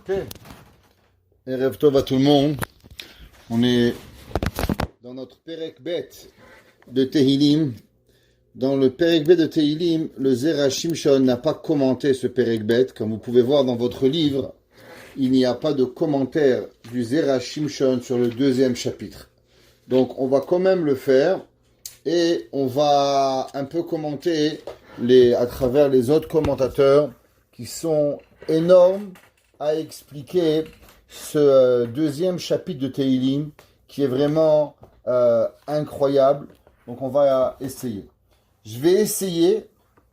Ok. Erev Tov à tout le monde. On est dans notre Perek Bet de Tehillim. Dans le Perek Bet de Tehillim, le Zera Shimshon n'a pas commenté ce Perek Bet. Comme vous pouvez voir dans votre livre, il n'y a pas de commentaire du Zera Shimshon sur le deuxième chapitre. Donc on va quand même le faire et on va un peu commenter à travers les autres commentateurs qui sont énormes à expliquer ce deuxième chapitre de Tehillim qui est vraiment incroyable. Donc on va essayer. Je vais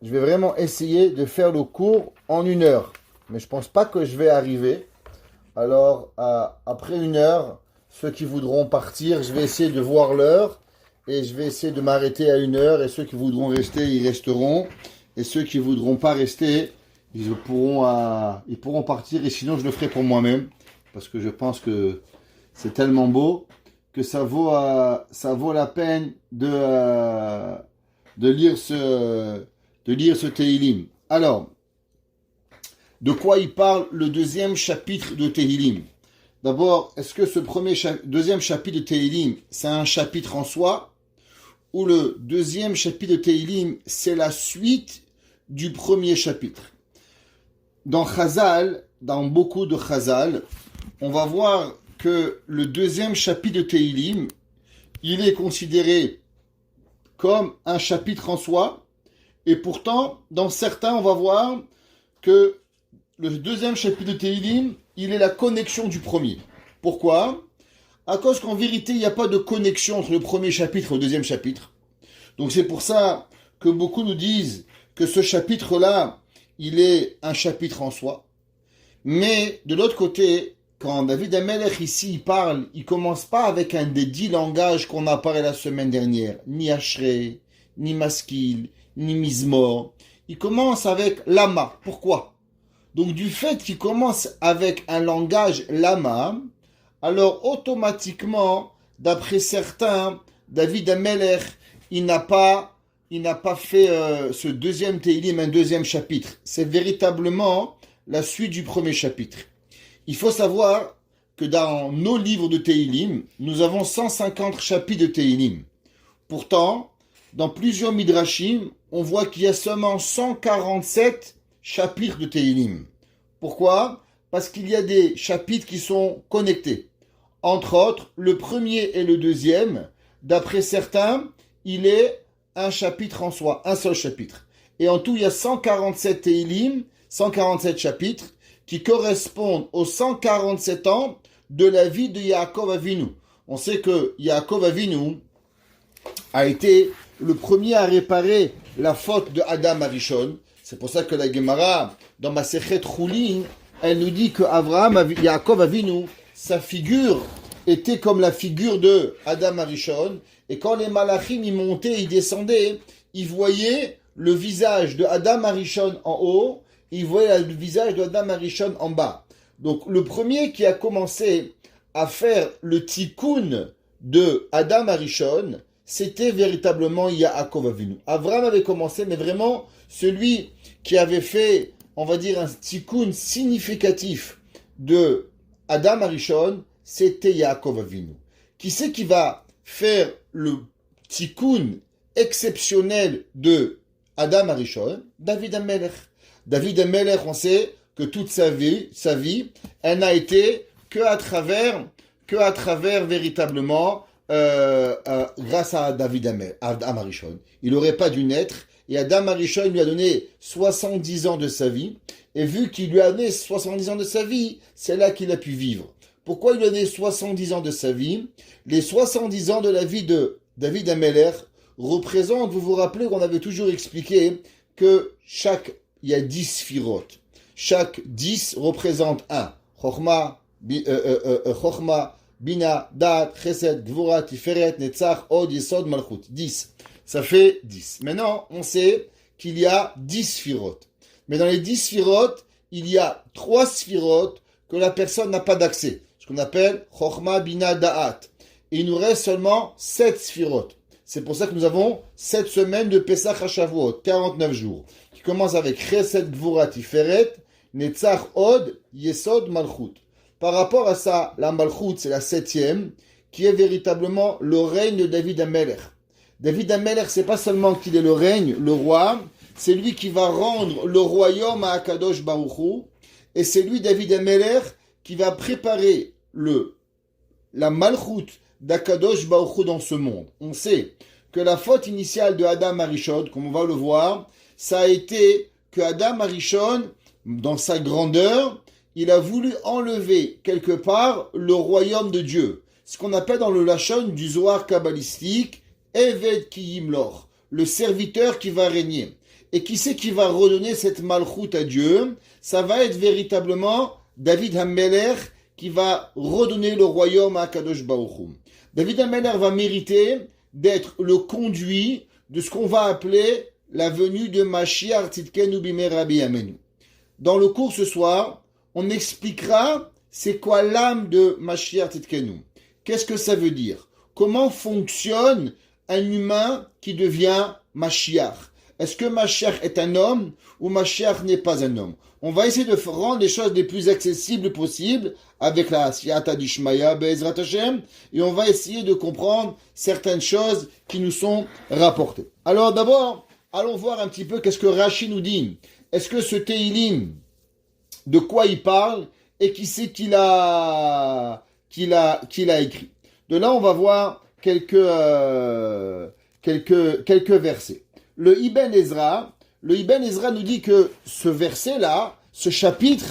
vraiment essayer de faire le cours en 1 heure. Mais je pense pas que je vais arriver. Alors après 1 heure, ceux qui voudront partir, je vais essayer de voir l'heure. Et je vais essayer de m'arrêter à 1 heure. Et ceux qui voudront rester, ils resteront. Et ceux qui voudront pas rester, ils pourront partir. Et sinon, je le ferai pour moi-même. Parce que je pense que c'est tellement beau que ça vaut la peine de lire ce Tehillim. Alors, de quoi il parle le deuxième chapitre de Tehillim? D'abord, est-ce que ce deuxième chapitre de Tehillim, c'est un chapitre en soi? Ou le deuxième chapitre de Tehillim, c'est la suite du premier chapitre? Dans Chazal, dans beaucoup de Chazal, on va voir que le deuxième chapitre de Tehillim, il est considéré comme un chapitre en soi, et pourtant, dans certains, on va voir que le deuxième chapitre de Tehillim, il est la connexion du premier. Pourquoi? À cause qu'en vérité, il n'y a pas de connexion entre le premier chapitre et le deuxième chapitre. Donc c'est pour ça que beaucoup nous disent que ce chapitre-là, il est un chapitre en soi. Mais de l'autre côté, quand David HaMelech ici il parle, il commence pas avec un des 10 langages qu'on a parlé la semaine dernière, ni Ashrei, ni Maskil, ni Mizmor. Il commence avec Lama. Pourquoi? Donc du fait qu'il commence avec un langage Lama, alors automatiquement, d'après certains, David HaMelech, il n'a pas fait ce deuxième Tehillim, un deuxième chapitre. C'est véritablement la suite du premier chapitre. Il faut savoir que dans nos livres de Tehillim, nous avons 150 chapitres de Tehillim. Pourtant, dans plusieurs Midrashim, on voit qu'il y a seulement 147 chapitres de Tehillim. Pourquoi? Parce qu'il y a des chapitres qui sont connectés. Entre autres, le premier et le deuxième, d'après certains, il est un chapitre en soi, un seul chapitre. Et en tout, il y a 147 Tehillim, 147 chapitres, qui correspondent aux 147 ans de la vie de Yaakov Avinu. On sait que Yaakov Avinu a été le premier à réparer la faute de Adam Arishon. C'est pour ça que la Gemara, dans Masechet Choulin, elle nous dit que Yaakov Avinu, sa figure était comme la figure de Adam Arishon. Et quand les malachim y montaient, y descendaient, ils voyaient le visage de Adam Arishon en haut, il voyait le visage de Adam Arishon en bas. Donc le premier qui a commencé à faire le tikkun de Adam Arishon, c'était véritablement Yaakov Avinu. Abraham avait commencé, mais vraiment celui qui avait fait, on va dire, un tikkun significatif de Adam Arishon, c'était Yaakov Avinu. Qui c'est qui va faire le tikkun exceptionnel de Adam Arishon? David HaMelech. David HaMelech, on sait que toute sa vie, elle n'a été que à travers véritablement grâce à David HaMelech, Adam Arishon. Il n'aurait pas dû naître, et Adam Arishon lui a donné 70 ans de sa vie, et vu qu'il lui a donné 70 ans de sa vie, c'est là qu'il a pu vivre. Pourquoi il lui a donné 70 ans de sa vie? Les 70 ans de la vie de David HaMelech représentent, vous vous rappelez qu'on avait toujours expliqué que il y a 10 sphirotes. Chaque 10 représente un. Chochma, Bina, Dat, Chesed, Gvura, Tiferet, Netzach, Od, Yesod, Malchut. 10. Ça fait 10. Maintenant, on sait qu'il y a 10 sphirotes. Mais dans les 10 sphirotes, il y a 3 sphirotes que la personne n'a pas d'accès. Ce qu'on appelle Chochma, Bina, Da'at. Et il nous reste seulement 7 sphirotes. C'est pour ça que nous avons 7 semaines de Pesach à Shavuot, 49 jours. Qui commence avec Chesed, Gvura, Tiferet, Netzach Od Yesod Malchut. Par rapport à ça, la Malchut, c'est la 7e, qui est véritablement le règne de David Amelech. David Amelech, c'est pas seulement qu'il est le règne, le roi, c'est lui qui va rendre le royaume à Akadosh Baruch Hu, et c'est lui, David Amelech, qui va préparer la Malchut d'Akadosh Baruch Hu dans ce monde. On sait que la faute initiale de Adam Arishon, comme on va le voir, ça a été que Adam Arishon, dans sa grandeur, il a voulu enlever quelque part le royaume de Dieu. Ce qu'on appelle dans le Lachon du Zohar kabbalistique, Eved ki yimlor, le serviteur qui va régner. Et qui c'est qui va redonner cette malchut à Dieu? Ça va être véritablement David HaMelech qui va redonner le royaume à Kadosh Baruch Hu. David HaMelech va mériter d'être le conduit de ce qu'on va appeler la venue de Mashiach Tzidkenu Bimei Rabbi Yamenu. Dans le cours ce soir, on expliquera c'est quoi l'âme de Mashiach Tzidkenu. Qu'est-ce que ça veut dire? Comment fonctionne un humain qui devient Mashiach? Est-ce que Mashiach est un homme ou Mashiach n'est pas un homme? On va essayer de rendre les choses les plus accessibles possibles avec la Siyata d'Ishmaya Be'ezrat Hashem et on va essayer de comprendre certaines choses qui nous sont rapportées. Alors d'abord, allons voir un petit peu qu'est-ce que Rashi nous dit. Est-ce que ce Tehilim, de quoi il parle et qui c'est qu'il a écrit? De là, on va voir quelques versets. Le Ibn Ezra nous dit que ce verset-là, ce chapitre,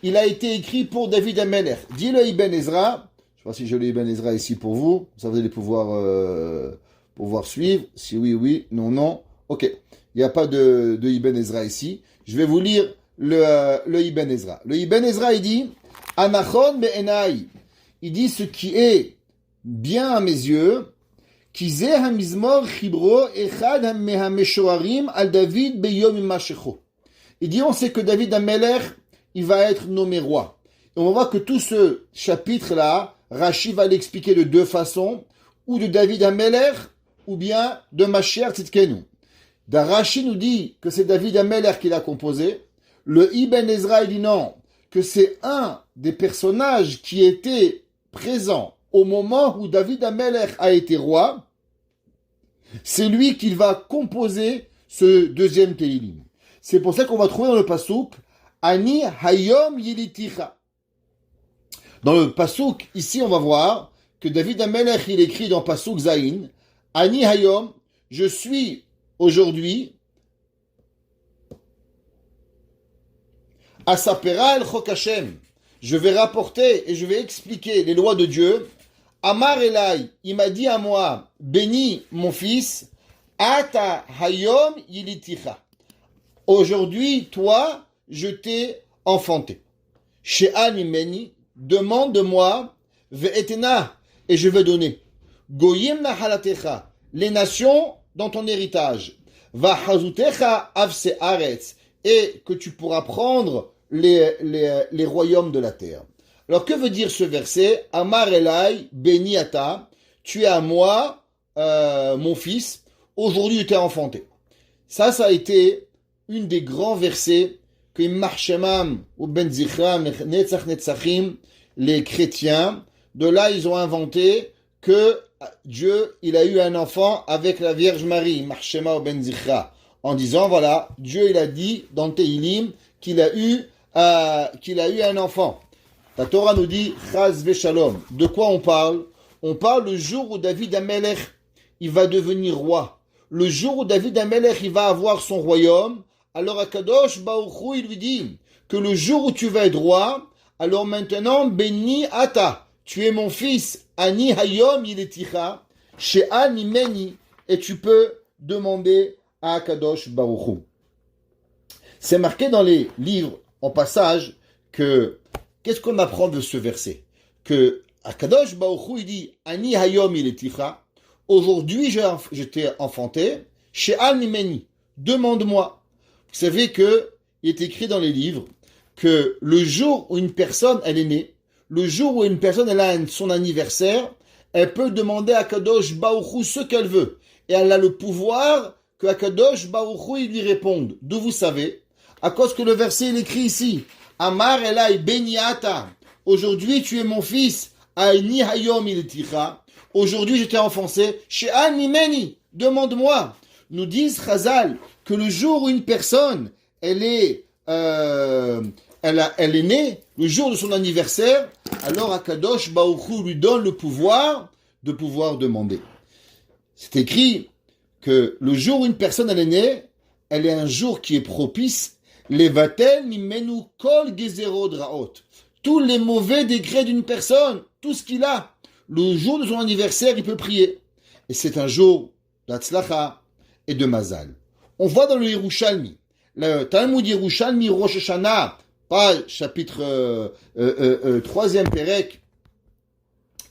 il a été écrit pour David HaMelech. Dit le Ibn Ezra, je ne sais pas si j'ai le Ibn Ezra ici pour vous, ça vous allez pouvoir suivre. Si oui, oui, non, non. Ok, il n'y a pas de Ibn Ezra ici. Je vais vous lire le Ibn Ezra. Le Ibn Ezra, il dit, Anachon be'enai. Il dit ce qui est bien à mes yeux, il dit, on sait que David HaMelech, il va être nommé roi. Et on va voir que tout ce chapitre-là, Rashi va l'expliquer de deux façons, ou de David HaMelech, ou bien de Mashiach Tzidkenu. Rashi nous dit que c'est David HaMelech qui l'a composé. Le Ibn Ezra, il dit non, que c'est un des personnages qui était présent au moment où David HaMelech a été roi. C'est lui qui va composer ce deuxième Tehilim. C'est pour ça qu'on va trouver dans le Pasuk Ani Hayom Yiliticha. Dans le Pasuk, ici on va voir que David HaMelech, il écrit dans Pasuk Zayin, Ani Hayom, je suis aujourd'hui Asapera el Chok Hashem. Je vais rapporter et je vais expliquer les lois de Dieu. Amar Elai, il m'a dit à moi, bénis mon fils, Ata Hayom Yiliticha. Aujourd'hui, toi, je t'ai enfanté. She'an imeni, demande de moi, ve'etena, et je vais donner. Goyim nahalatecha, les nations dans ton héritage. Vahazutecha avse aretz, et que tu pourras prendre les royaumes de la terre. Alors, que veut dire ce verset? Amar Elai, béni ata, tu es à moi, mon fils, aujourd'hui tu t'es enfanté. Ça a été une des grands versets que Marshemam ou Ben Zichram, Netzach Netzachim, les chrétiens, de là ils ont inventé que Dieu, il a eu un enfant avec la Vierge Marie, Marshema ou Ben Zichra, en disant, voilà, Dieu il a dit dans Tehilim qu'il a eu un enfant. La Torah nous dit, Chaz Veshalom. De quoi on parle? On parle le jour où David HaMelech, il va devenir roi. Le jour où David HaMelech, il va avoir son royaume, alors Akadosh Baruch Hu, il lui dit que le jour où tu vas être roi, alors maintenant, béni ata, tu es mon fils, Ani Hayom Yileticha, She'an imeni, et tu peux demander à Akadosh Baruch Hu. C'est marqué dans les livres, en passage, que qu'est-ce qu'on apprend de ce verset? Que Akadosh Baruch Hu, il dit Ani Hayom Yileticha, aujourd'hui je t'ai enfanté, She'an imeni, demande-moi. Vous savez que il est écrit dans les livres que le jour où une personne elle est née, le jour où une personne elle a son anniversaire, elle peut demander à Kadosh Baruch Hu ce qu'elle veut. Et elle a le pouvoir que Kadosh Baruch Hu il lui réponde. D'où vous savez? À cause que le verset il écrit ici. Amar Elai Beniata. Aujourd'hui, tu es mon fils. Aini Hayom ilticha. Aujourd'hui, je t'ai enfoncé. She'an mimeni. Demande-moi. Nous disent Chazal que le jour où une personne, elle est née, le jour de son anniversaire, alors Akadosh Baruch Hu lui donne le pouvoir de pouvoir demander. C'est écrit que le jour où une personne elle est née, elle est un jour qui est propice. Levatel mimenu kol gezerot raot. Tous les mauvais décrets d'une personne, tout ce qu'il a, le jour de son anniversaire, il peut prier. Et c'est un jour d'Atzlacha et de Mazal. On voit dans le Yerushalmi, le Talmud Yerushalmi Rosh Hashanah, page chapitre 3e Perek,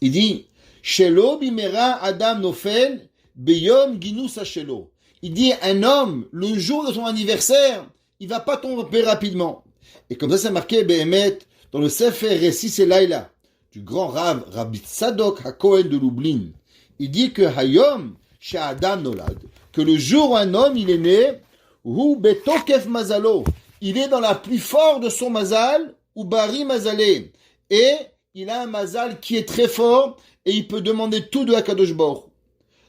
il dit Shelo bimera Adam nofel beyom ginus hashelo. Il dit un homme, le jour de son anniversaire, il va pas tomber rapidement. Et comme ça, c'est marqué Behemet dans le Sefer Récis et Laïla du grand Rav Rabbi Tzadok HaKohen de Lublin. Il dit que Hayom chez Adam Nolad, que le jour où un homme il est né, Hu betokef mazalo, il est dans la plus forte de son mazal, ou bari mazalé, et il a un mazal qui est très fort, et il peut demander tout de Hakadosh Baruch.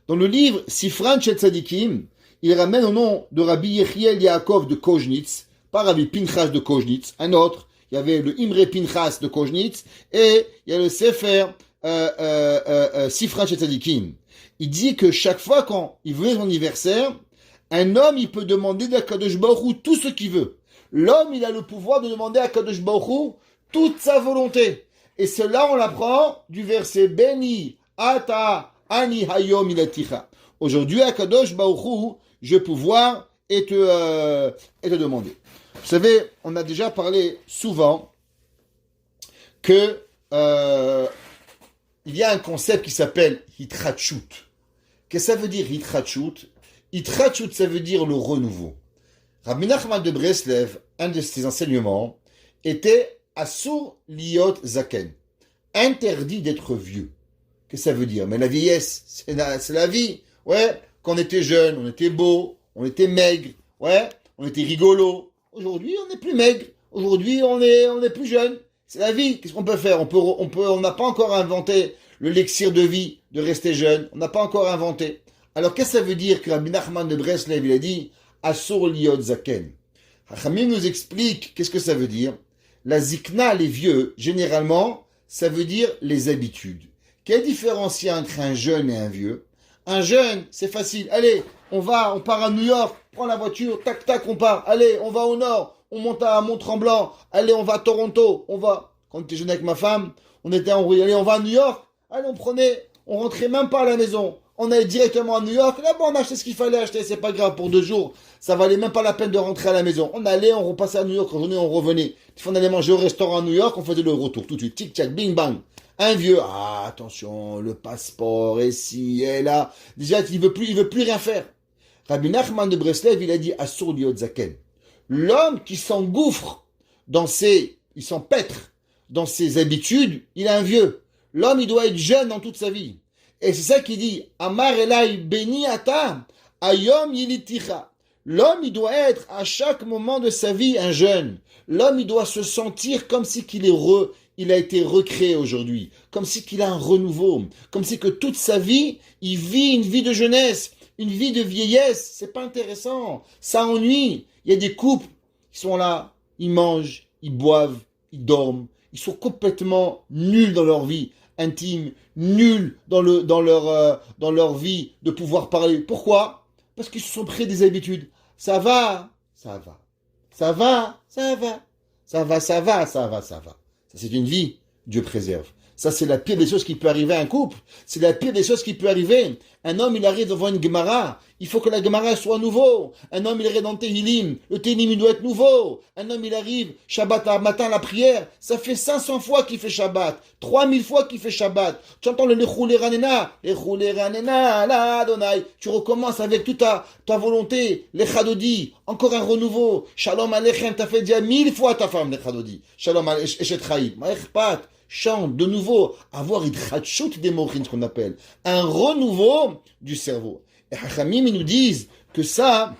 Dans le livre Sifran Shel Tzadikim, il ramène au nom de Rabbi Yechiel Yaakov de Koznitz, pas Rabbi Pinchas de Koznitz, un autre. Il y avait le Imre Pinchas de Koznitz, et il y a le Sefer Sifran Shel Tzadikim. Il dit que chaque fois quand il venait son anniversaire, un homme, il peut demander à Kadosh Baruch Hu tout ce qu'il veut. L'homme, il a le pouvoir de demander à Kadosh Baruch Hu toute sa volonté. Et cela, on l'apprend du verset Beni, Ata, Ani Hayom Ilaticha. Aujourd'hui, à Kadosh Baruch Hu, je vais pouvoir et te demander. Vous savez, on a déjà parlé souvent que il y a un concept qui s'appelle Hitratchut. Qu'est-ce que ça veut dire Hitratchut? Hitratchut, ça veut dire le renouveau. Rabbi Nachman de Breslev, un de ses enseignements, était Asur liot zaken. Interdit d'être vieux. Qu'est-ce que ça veut dire? Mais la vieillesse, c'est la vie. Ouais, quand on était jeune, on était beau, on était maigre. Ouais, on était rigolo. Aujourd'hui, on n'est plus maigre. Aujourd'hui, on est plus jeune. C'est la vie. Qu'est-ce qu'on peut faire? On n'a pas encore inventé le l'élixir de vie, de rester jeune. On n'a pas encore inventé. Alors, qu'est-ce que ça veut dire que Rabbi Nachman de Breslev, il a dit Asur liot zaken? Chachamim nous explique qu'est-ce que ça veut dire. La zikna, les vieux, généralement, ça veut dire les habitudes. Quelle différence il y a entre un jeune et un vieux? Un jeune, c'est facile. Allez, on part à New York, prends la voiture, tac, tac, on part. Allez, on va au nord, on monte à Mont-Tremblant. Allez, on va à Toronto, on va. Quand j'étais jeune avec ma femme, on était en route. Allez, on va à New York. Allez, on rentrait même pas à la maison. On allait directement à New York. Là-bas, on achetait ce qu'il fallait acheter. C'est pas grave, pour 2 jours. Ça valait même pas la peine de rentrer à la maison. On allait, on repassait à New York. Quand on revenait. On allait manger au restaurant à New York. On faisait le retour tout de suite. Tic, tac, bing, bang. Un vieux. Ah, attention, le passeport, et ci, et là. Déjà, il veut plus rien faire. Rabbi Nachman de Breslev, il a dit Asur liot zaken. L'homme qui s'engouffre il s'empêtre dans ses habitudes, il est un vieux. L'homme, il doit être jeune dans toute sa vie. Et c'est ça qu'il dit, Amar Elai Beni Ata, Ayom Yiliticha. L'homme, il doit être à chaque moment de sa vie un jeune. L'homme, il doit se sentir comme si il a été recréé aujourd'hui. Comme si qu'il a un renouveau. Comme si que toute sa vie, il vit une vie de jeunesse. Une vie de vieillesse. C'est pas intéressant. Ça ennuie. Il y a des couples qui sont là, ils mangent, ils boivent, ils dorment. Ils sont complètement nuls dans leur vie intime, nuls dans leur vie de pouvoir parler. Pourquoi? Parce qu'ils se sont pris des habitudes. Ça va. Ça, c'est une vie. Dieu préserve. Ça, c'est la pire des choses qui peut arriver à un couple. C'est la pire des choses qui peut arriver. Un homme, il arrive devant une Gemara. Il faut que la Gemara soit nouveau. Un homme, il arrive dans Tehilim. Le Tehilim, il doit être nouveau. Un homme, il arrive, Shabbat, matin, la prière. Ça fait 500 fois qu'il fait Shabbat. 3000 fois qu'il fait Shabbat. Tu entends le Lechou Ranena, la Adonai. Tu recommences avec toute ta volonté. L'Echadodi. Encore un renouveau. Shalom Alechem. T'as fait déjà 1000 fois ta femme, l'Echadodi. Shalom Alechem. Ma'echpat. Chante de nouveau, avoir Hitratchut des mochines, ce qu'on appelle, un renouveau du cerveau. Et Hachamim, ils nous disent que ça,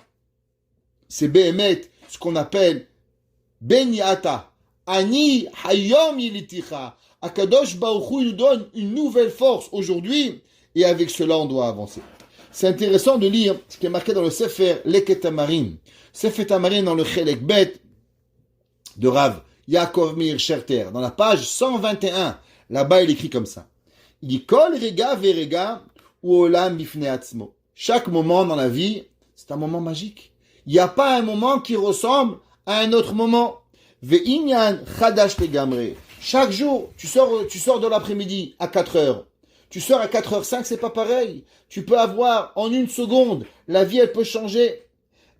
c'est Behemet, ce qu'on appelle Beniata, Ani hayom yiliticha. Akadosh Baruch Hu, il nous donne une nouvelle force aujourd'hui, et avec cela, on doit avancer. C'est intéressant de lire ce qui est marqué dans le Sefer Leket Tamarim. Sefer Tamarim dans le Chelek Bet de Rav Yaakov Meir Sherter, dans la page 121. Là-bas, il écrit comme ça. Il dit Kol rega verega ou olam bifne atzmo. Chaque moment dans la vie, c'est un moment magique. Il n'y a pas un moment qui ressemble à un autre moment. Ve'inyan chadash legamre. Chaque jour, tu sors de l'après-midi à 4 heures. Tu sors à 4h05, c'est pas pareil. Tu peux avoir en une seconde, la vie elle peut changer.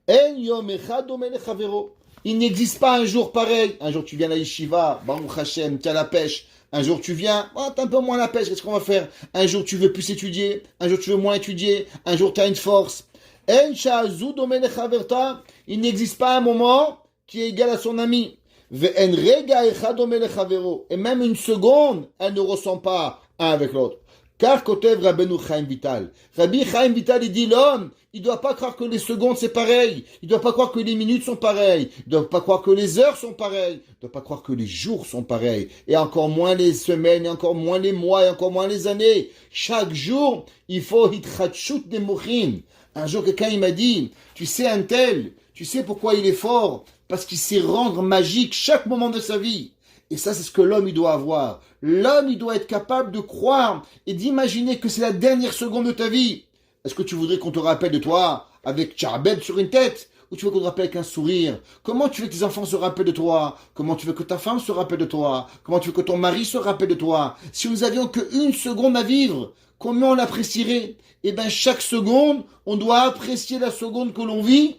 En yom echad dome lechavero. Il n'existe pas un jour pareil. Un jour tu viens à la yeshiva, Baruch Hashem, tu as la pêche. Un jour tu viens, t'as un peu moins la pêche, qu'est-ce qu'on va faire? Un jour tu veux plus étudier, un jour tu veux moins étudier, un jour tu as une force. En sha'azu dome lechaverta. Il n'existe pas un moment qui est égal à son ami. Ve'en rega echad dome lechavero. Et même une seconde, elle ne ressemble pas un avec l'autre. Car Kotev Rabbeinu Chaim Vital. Rabbi Chaim Vital, il dit l'homme, il ne doit pas croire que les secondes c'est pareil. Il ne doit pas croire que les minutes sont pareilles. Il ne doit pas croire que les heures sont pareilles. Il ne doit pas croire que les jours sont pareils. Et encore moins les semaines, et encore moins les mois, et encore moins les années. Chaque jour, il faut hitchatchut de mochin. Un jour, quelqu'un il m'a dit, tu sais un tel, tu sais pourquoi il est fort? Parce qu'il sait rendre magique chaque moment de sa vie. Et ça, c'est ce que l'homme, il doit avoir. L'homme, il doit être capable de croire et d'imaginer que c'est la dernière seconde de ta vie. Est-ce que tu voudrais qu'on te rappelle de toi avec Tcharbel sur une tête? Ou tu veux qu'on te rappelle avec un sourire? Comment tu veux que tes enfants se rappellent de toi? Comment tu veux que ta femme se rappelle de toi? Comment tu veux que ton mari se rappelle de toi? Si nous avions qu'une seconde à vivre, comment on l'apprécierait? Eh bien, chaque seconde, on doit apprécier la seconde que l'on vit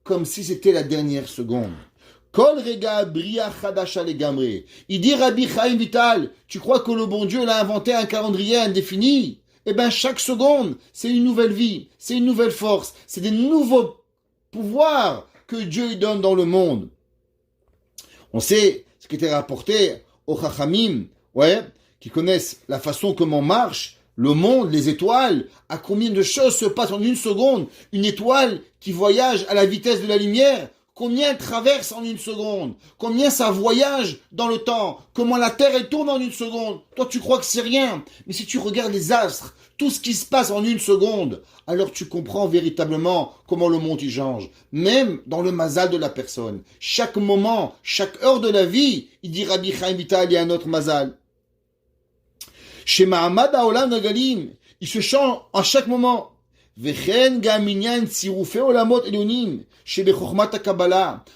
comme si c'était la dernière seconde. Kol rega bria chadasha legamre. Il dit Rabbi Chaim Vital, tu crois que le bon Dieu l'a inventé un calendrier indéfini? Eh bien, chaque seconde, c'est une nouvelle vie, c'est une nouvelle force, c'est des nouveaux pouvoirs que Dieu donne dans le monde. On sait ce qui était rapporté aux Chachamim, qui connaissent la façon comment marche le monde, les étoiles, à combien de choses se passent en une seconde. Une étoile qui voyage à la vitesse de la lumière, combien elle traverse en une seconde? Combien ça voyage dans le temps? Comment la Terre, elle tourne en une seconde? Toi, tu crois que c'est rien. Mais si tu regardes les astres, tout ce qui se passe en une seconde, alors tu comprends véritablement comment le monde y change. Même dans le mazal de la personne. Chaque moment, chaque heure de la vie, il dit Rabbi Chaim Vital, il y a un autre mazal. Chez Mahamad Haolam Nagalim, il se change à chaque moment.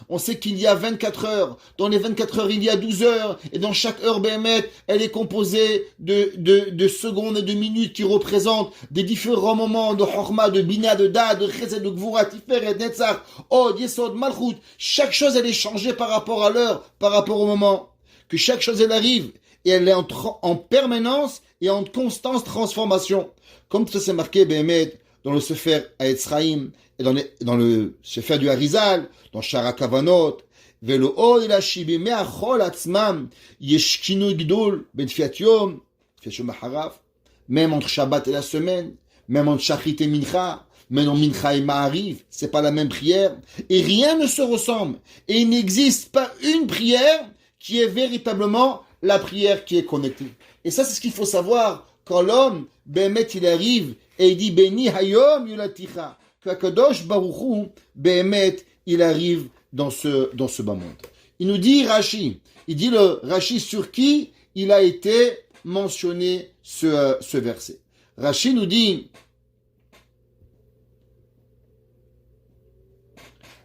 On sait qu'il y a 24 heures. Dans les 24 heures, il y a 12 heures. Et dans chaque heure, Béhémet, elle est composée de secondes et de minutes qui représentent des différents moments de Chorma, de Bina, de Da, de Chesed, de Gvura, Tiferet, Netzach, Od, Yesod, Malchut. Chaque chose, elle est changée par rapport à l'heure, par rapport au moment. Que chaque chose, elle arrive. Et elle est en permanence et en constante transformation. Comme ça c'est marqué, Béhémet, dans le Sefer Haetzraïm, et dans le Sefer du Harizal, dans Shara Kavanot, Velo od la shibi me'achol atzmam, yeshkinu gdol ben tfiat yom, tfiat yom haraf, même entre Shabbat et la semaine, même entre Shachrit et Mincha, même en Mincha et Ma'ariv, c'est pas la même prière, et rien ne se ressemble, et il n'existe pas une prière qui est véritablement la prière qui est connectée. Et ça, c'est ce qu'il faut savoir quand l'homme, Béhémet, il arrive et il dit Beni Hayom Yulaticha, que Kadosh Baruch Hu, Béhémet, il arrive dans ce bas monde. Il nous dit Rashi, il dit le Rashi sur qui il a été mentionné ce verset. Rashi nous dit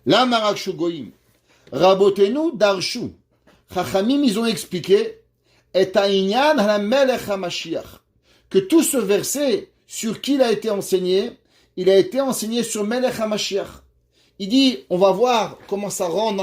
La Marakshu Goyim, Rabotenu Darshu, Chachamim, ils ont expliqué Et Aïnyan HaMelech HaMashiach, que tout ce verset, sur qui il a été enseigné sur Melech HaMashiach. Il dit, on va voir comment ça rentre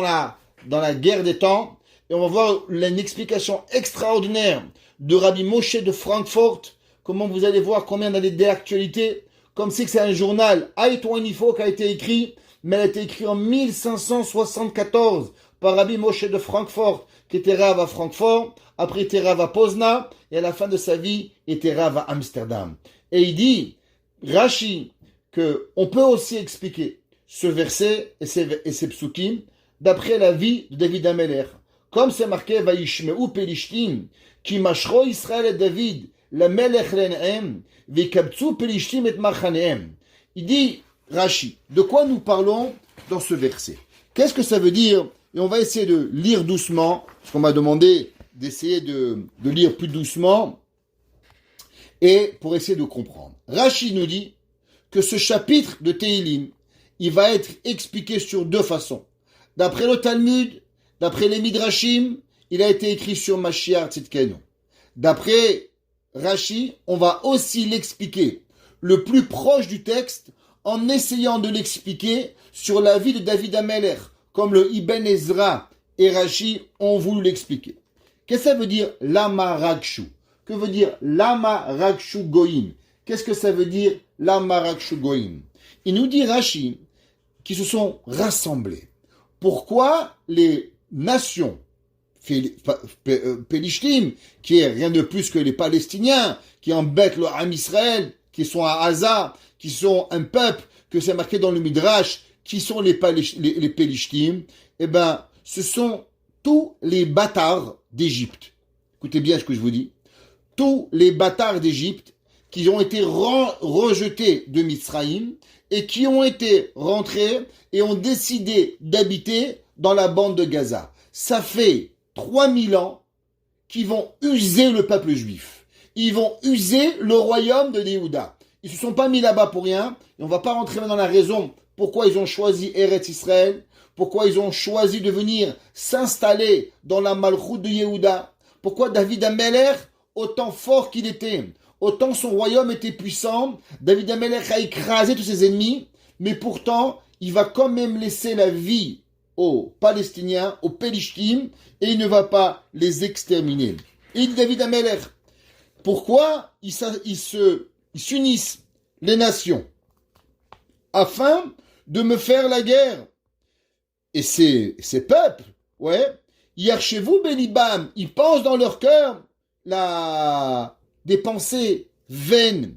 dans la guerre des temps, et on va voir une explication extraordinaire de Rabbi Moshe de Francfort, comment vous allez voir combien d'actualités, comme c'est que c'est un journal Aïtouanifo qui a été écrit, mais elle a été écrite en 1574 par Rabbi Moshe de Francfort, qui était Rav à Francfort, après était Rav à Pozna, et à la fin de sa vie, était Rav à Amsterdam. Et il dit, Rashi, que on peut aussi expliquer ce verset et ces psukim d'après la vie de David Ameler. comme c'est marqué Vaishmeu Pelishtim, qui mashro Israël et David, la melech lenehem, vikabtsu Pelishtim et machanehem. Il dit, Rashi, de quoi nous parlons dans ce verset? Qu'est-ce que ça veut dire? Et on va essayer de lire doucement, parce qu'on m'a demandé d'essayer de lire plus doucement, et pour essayer de comprendre. Rashi nous dit que ce chapitre de Tehilim, il va être expliqué sur deux façons. D'après le Talmud, d'après les Midrashim, il a été écrit sur Mashiach Tzidkenu. D'après Rashi, on va aussi l'expliquer le plus proche du texte en essayant de l'expliquer sur la vie de David Amelech, comme le Ibn Ezra et Rashi ont voulu l'expliquer. Qu'est-ce que ça veut dire Lama Rakshu? Que veut dire Lama Rakshu Goïm? Qu'est-ce que ça veut dire Lama Rakshu Goïm? Il nous dit Rashi qui se sont rassemblés. Pourquoi les nations Pélishtim, qui est rien de plus que les Palestiniens, qui embêtent le Ham Israël, qui sont à Gaza, qui sont un peuple, que c'est marqué dans le Midrash, qui sont les Pélishtim, eh ben, ce sont tous les bâtards d'Égypte. Écoutez bien ce que je vous dis. Tous les bâtards d'Égypte qui ont été rejetés de Mitzrayim et qui ont été rentrés et ont décidé d'habiter dans la bande de Gaza. Ça fait 3000 ans qu'ils vont user le peuple juif. Ils vont user le royaume de Yehuda. Ils se sont pas mis là-bas pour rien. Et on va pas rentrer dans la raison pourquoi ils ont choisi Eretz Israël, pourquoi ils ont choisi de venir s'installer dans la Malchoute de Yehuda, pourquoi David Amelech, autant fort qu'il était, autant son royaume était puissant, David Amelech a écrasé tous ses ennemis, mais pourtant, il va quand même laisser la vie aux Palestiniens, aux Pélishtim, et il ne va pas les exterminer. Et il dit David Amelech, pourquoi ils s'unissent les nations afin de me faire la guerre? Et ces peuples, ouais, Yarchevu Belibam, ils pensent dans leur cœur des pensées vaines,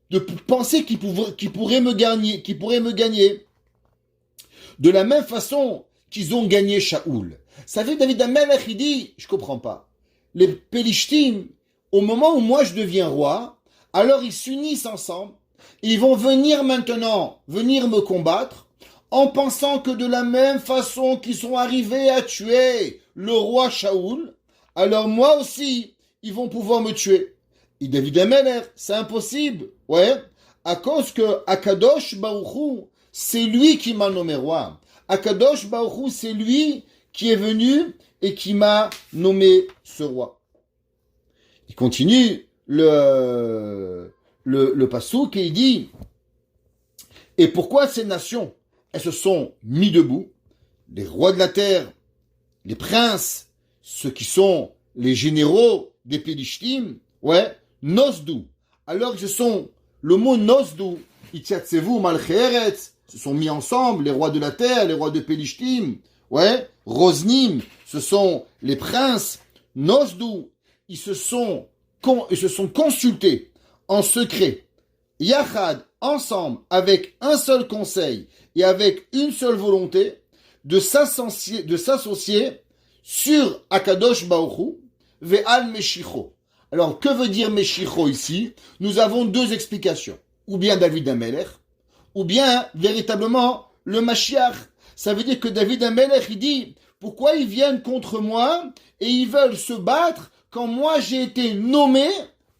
de pensées qui pourraient me gagner. De la même façon qu'ils ont gagné Shaoul. Ça fait David Amelech, il dit, je comprends pas. Les Pélishtim, au moment où moi je deviens roi, alors ils s'unissent ensemble, et ils vont venir me combattre, en pensant que de la même façon qu'ils sont arrivés à tuer le roi Shaoul, alors moi aussi, ils vont pouvoir me tuer. Et David Amelech, c'est impossible, ouais, à cause que Akadosh Baruch Hu, c'est lui qui m'a nommé roi. Akadosh Baruch Hu, c'est lui qui est venu et qui m'a nommé ce roi. Il continue le passouk et il dit, et pourquoi ces nations, elles se sont mis debout, les rois de la terre, les princes, ceux qui sont les généraux des Pélishtim, ouais, Nosdou. Alors que ce sont le mot Nosdou, Itchatsevu Malchei Eretz, se sont mis ensemble, les rois de la terre, les rois de Pélishtim, ouais, Rosnim, ce sont les princes, Nosdou, ils se sont consultés en secret, Yachad, ensemble, avec un seul conseil et avec une seule volonté de s'associer sur Akadosh Baruch Hu, Ve'al Meshicho. Alors, que veut dire Meshicho ici? Nous avons deux explications. Ou bien David Amelech, ou bien, véritablement, le Mashiach. Ça veut dire que David Amelech, il dit, pourquoi ils viennent contre moi et ils veulent se battre quand moi j'ai été nommé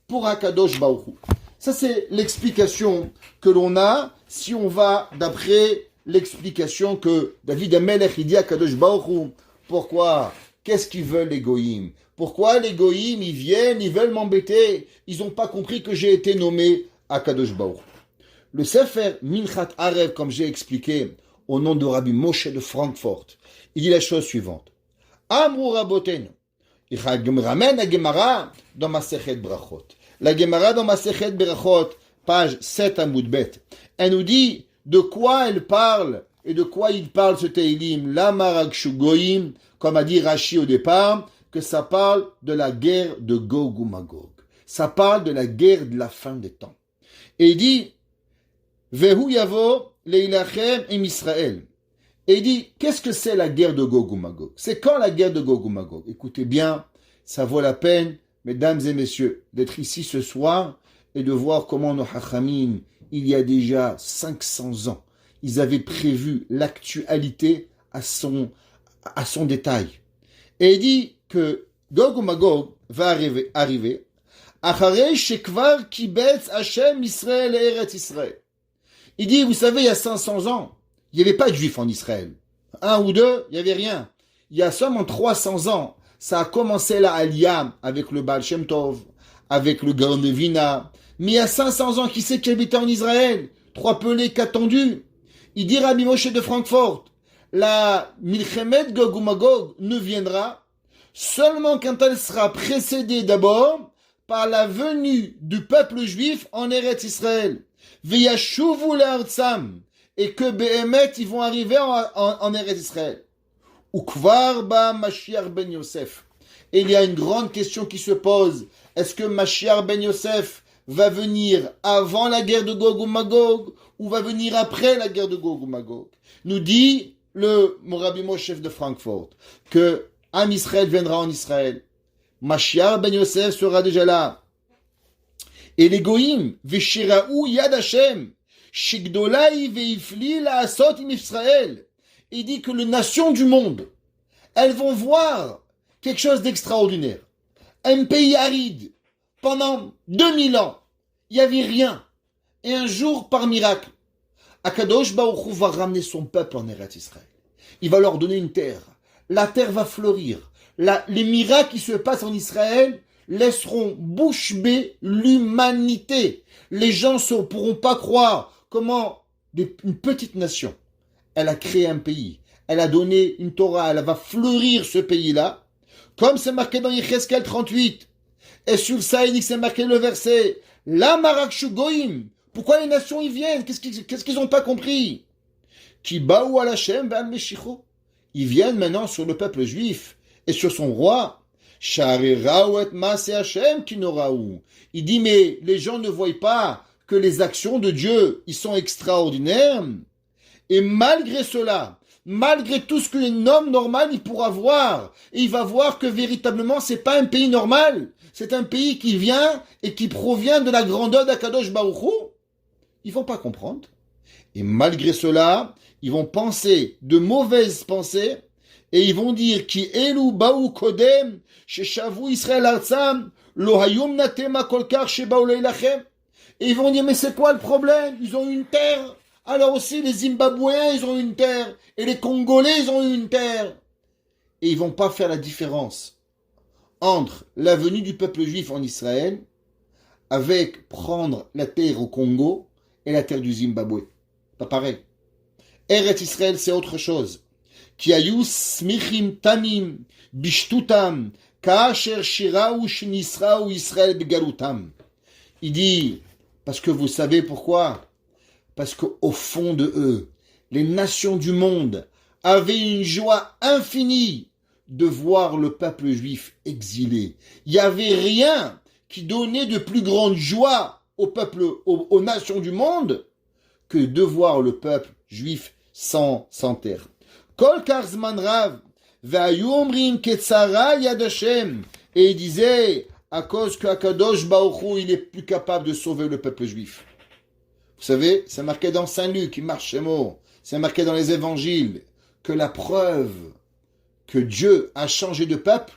pour Akadosh Baruch Hu. Ça, c'est l'explication que l'on a si on va d'après l'explication que David Amelech, il dit à Akadosh Baruch Hu. Pourquoi? Qu'est-ce qu'ils veulent les goïms? Pourquoi les goïms, ils viennent, ils veulent m'embêter? Ils n'ont pas compris que j'ai été nommé Akadosh Baruch Hu. Le Sefer Minchat Arev, comme j'ai expliqué au nom de Rabbi Moshe de Francfort, il dit la chose suivante. Amrou Rabotenu. Il ramène la Gemara dans Masechet Brachot. La Gemara dans Masechet Brachot, page 7 à Moudbet. Elle nous dit de quoi elle parle et de quoi il parle ce Tehilim, Lama Rakshu Goïm, comme a dit Rashi au départ, que ça parle de la guerre de Gog ou Magog. Ça parle de la guerre de la fin des temps. Et il dit, Vehu Yavo Leilachem im Israël. Et il dit, qu'est-ce que c'est la guerre de Gog ou Magog? C'est quand la guerre de Gog ou Magog? Écoutez bien, ça vaut la peine, mesdames et messieurs, d'être ici ce soir et de voir comment nos Hachamim, il y a déjà 500 ans, ils avaient prévu l'actualité à son détail. Et il dit que Gog ou Magog va arriver Acharei shekvar kibetz Hashem Israël et Eretz Israël. Il dit, vous savez, il y a 500 ans, il n'y avait pas de juifs en Israël. Un ou deux, il n'y avait rien. Il y a seulement 300 ans, ça a commencé la Aliyah avec le Baal Shem Tov, avec le Gaon de Vina. Mais il y a 500 ans, qui c'est qui habitait en Israël? 3 pelés qu'attendus. Il dit Rabbi Moshe de Francfort, la Milchemet Gog ou Magog ne viendra seulement quand elle sera précédée d'abord par la venue du peuple juif en Eretz Israël. V'yashuvu le'artzam, et que Behemet, ils vont arriver en Eretz Israël. Ukvar ba Mashiach ben Yosef. Et il y a une grande question qui se pose. Est-ce que Mashiach ben Yosef va venir avant la guerre de Gog ou Magog ou va venir après la guerre de Gog ou Magog? Nous dit le Rabbi Moshe de Francfort que Am Israël viendra en Israël. Mashiach ben Yosef sera déjà là. Et les Goïm, Veshiraou Yad Hashem, Shigdolai Veifli la Asot im Israël. Il dit que les nations du monde, elles vont voir quelque chose d'extraordinaire. Un pays aride, pendant 2000 ans, il n'y avait rien. Et un jour, par miracle, Akadosh Baruch Hu va ramener son peuple en Eretz Israël. Il va leur donner une terre. La terre va fleurir. Les miracles qui se passent en Israël laisseront bouche bée l'humanité. Les gens ne pourront pas croire comment une petite nation, elle a créé un pays, elle a donné une Torah, elle va fleurir ce pays-là, comme c'est marqué dans Yecheskel 38. Et sur ça, il dit que c'est marqué le verset, La Marakshu Goïm. Pourquoi les nations y viennent? Qu'est-ce qu'ils n'ont pas compris? Ki baou al Hashem ve'al Meshicho. Ils viennent maintenant sur le peuple juif et sur son roi. Il dit, mais les gens ne voient pas que les actions de Dieu, ils sont extraordinaires. Et malgré cela, malgré tout ce qu'un homme normal, il pourra voir, et il va voir que véritablement, c'est pas un pays normal. C'est un pays qui vient et qui provient de la grandeur d'Akadosh Baruch Hu. Ils vont pas comprendre. Et malgré cela, ils vont penser de mauvaises pensées, et ils vont dire qui elu baou kodem sheshavu Israël artsam lo hayum natema kolkar shebaou leilachem. Et ils vont dire mais c'est quoi le problème? Ils ont une terre. Alors aussi les Zimbabwéens ils ont une terre et les Congolais ils ont une terre. Et ils vont pas faire la différence entre la venue du peuple juif en Israël avec prendre la terre au Congo et la terre du Zimbabwe. Pas pareil. Eretz Israël c'est autre chose. Ki ayu smichim tamim bishtutam kasher shiraou shnisraou Israël begalutam. Il dit, parce que vous savez pourquoi? Parce qu'au fond de eux, les nations du monde avaient une joie infinie de voir le peuple juif exilé. Il n'y avait rien qui donnait de plus grande joie au peuple, aux nations du monde que de voir le peuple juif sans terre. Kol karzman rav, ve'ayumrim ketzara yad Hashem. Et il disait, à cause que Akadosh Baruch Hu, il est plus capable de sauver le peuple juif. Vous savez, c'est marqué dans Saint Luc, il marche chez mots. C'est marqué dans les évangiles que la preuve que Dieu a changé de peuple,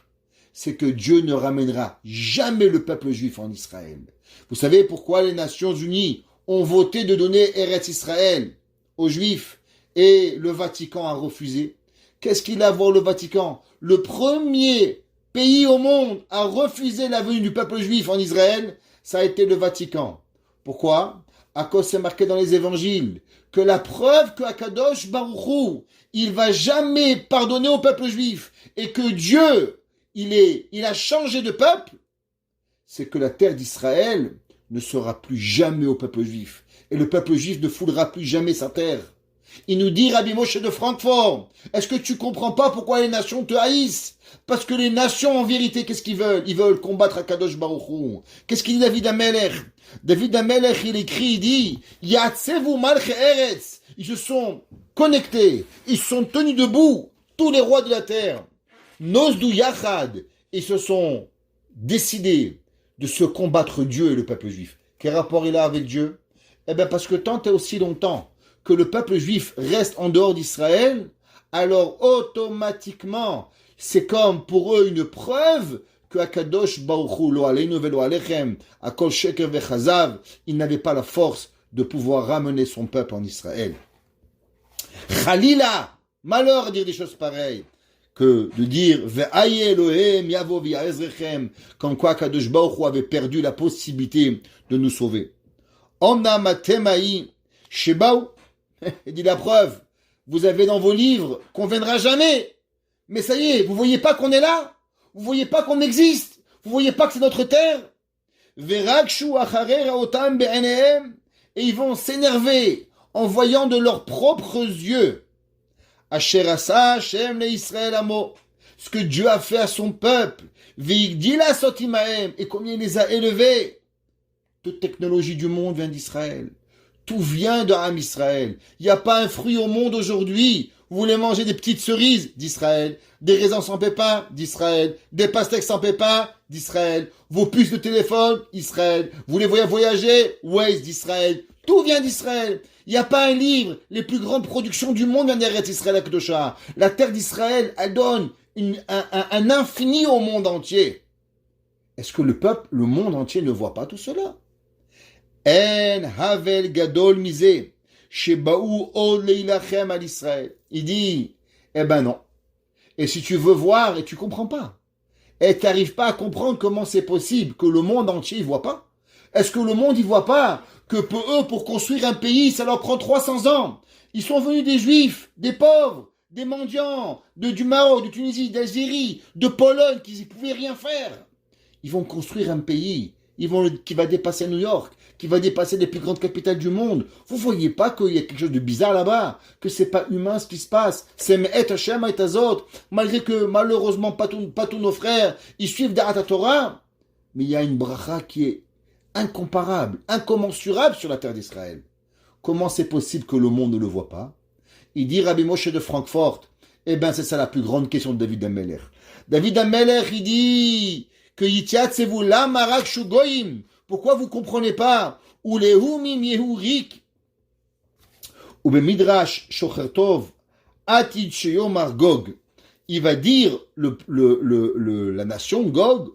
c'est que Dieu ne ramènera jamais le peuple juif en Israël. Vous savez pourquoi les Nations Unies ont voté de donner Eretz Israël aux Juifs et le Vatican a refusé? Qu'est-ce qu'il a à voir le Vatican? Le premier pays au monde à refuser la venue du peuple juif en Israël, ça a été le Vatican. Pourquoi? À cause c'est marqué dans les évangiles que la preuve que Akadosh Baruch Hu, il va jamais pardonner au peuple juif et que Dieu, il a changé de peuple, c'est que la terre d'Israël ne sera plus jamais au peuple juif et le peuple juif ne foulera plus jamais sa terre. Il nous dit, Rabbi Moshe de Francfort, est-ce que tu comprends pas pourquoi les nations te haïssent? Parce que les nations, en vérité, qu'est-ce qu'ils veulent? Ils veulent combattre Akadosh Baruch Hu. Qu'est-ce qu'il dit David Amelech? David Amelech, il écrit, il dit, Yatsevu Malche Eretz. Ils se sont connectés, ils se sont tenus debout, tous les rois de la terre. Nosdu Yachad. Ils se sont décidés de se combattre Dieu et le peuple juif. Quel rapport il a avec Dieu? Eh bien, parce que tant et aussi longtemps que le peuple juif reste en dehors d'Israël, alors automatiquement, c'est comme pour eux une preuve que Akadosh Baruch Hu lo aleinu velo alechem, akol sheker vechazav, il n'avait pas la force de pouvoir ramener son peuple en Israël. Khalila, malheur à dire des choses pareilles, que de dire ve'aye Elohem yavo v'ya'ezrechem, comme quoi Akadosh Baruch Hu avait perdu la possibilité de nous sauver. Omnam atemaï shebaou, il dit la preuve, vous avez dans vos livres qu'on viendra jamais. Mais ça y est, vous voyez pas qu'on est là? Vous voyez pas qu'on existe? Vous voyez pas que c'est notre terre? Verakshu acharer otam be'enehem, et ils vont s'énerver en voyant de leurs propres yeux. Asher asa Hashem le Israël amo, ce que Dieu a fait à son peuple. Ve'igdila sotimahem, et combien il les a élevés. Toute technologie du monde vient d'Israël. Tout vient de Ham Israël. Il n'y a pas un fruit au monde aujourd'hui. Vous voulez manger des petites cerises d'Israël, des raisins sans pépins d'Israël, des pastèques sans pépins d'Israël, vos puces de téléphone d'Israël. Vous voulez voyager? Waze d'Israël. Tout vient d'Israël. Il n'y a pas un livre. Les plus grandes productions du monde viennent d'Eretz Israël Akdosha. La terre d'Israël, elle donne un infini au monde entier. Est-ce que le monde entier ne voit pas tout cela? En havel gadol misé, shebaou od leilachem al Israël. Il dit, eh ben non. Et si tu veux voir et tu comprends pas, et tu n'arrives pas à comprendre comment c'est possible que le monde entier ne voit pas, est-ce que le monde ne voit pas que pour construire un pays, ça leur prend 300 ans? Ils sont venus des Juifs, des pauvres, des mendiants, du Maroc, de Tunisie, d'Algérie, de Pologne, qui ne pouvaient rien faire. Ils vont construire un pays qui va dépasser New York, qui va dépasser les plus grandes capitales du monde. Vous voyez pas qu'il y a quelque chose de bizarre là-bas, que c'est pas humain ce qui se passe. C'est Me'et Hashem et Azot, malgré que malheureusement pas tous nos frères, ils suivent Da'at Torah, mais il y a une bracha qui est incomparable, incommensurable sur la terre d'Israël. Comment c'est possible que le monde ne le voit pas? Il dit Rabbi Moshe de Francfort, eh ben c'est ça la plus grande question de David Amelech. David Amelech, il dit que Yitiatsevu la marak shugoyim. Pourquoi vous comprenez pas? Ou les humim yehurik. Ou be midrash shochertov atid sheyomar Gog. Il va dire la nation Gog,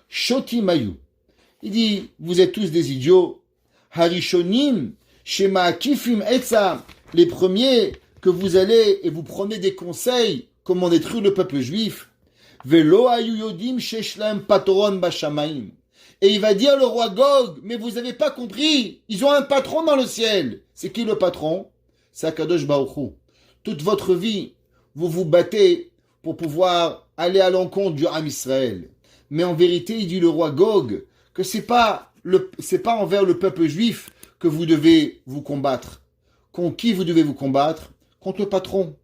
shotimayu. Il dit, vous êtes tous des idiots. Harishonim shema kifim etza. Les premiers que vous allez et vous prenez des conseils comment détruire le peuple juif. Velo ayu yodim sheshlam patron bashamaim. Et il va dire le roi Gog, mais vous n'avez pas compris, ils ont un patron dans le ciel. C'est qui le patron? C'est Akadosh Baruch Hu. Toute votre vie, vous vous battez pour pouvoir aller à l'encontre du Ham Israël. Mais en vérité, il dit le roi Gog, que c'est pas envers le peuple juif que vous devez vous combattre. Contre qui vous devez vous combattre? Contre le patron.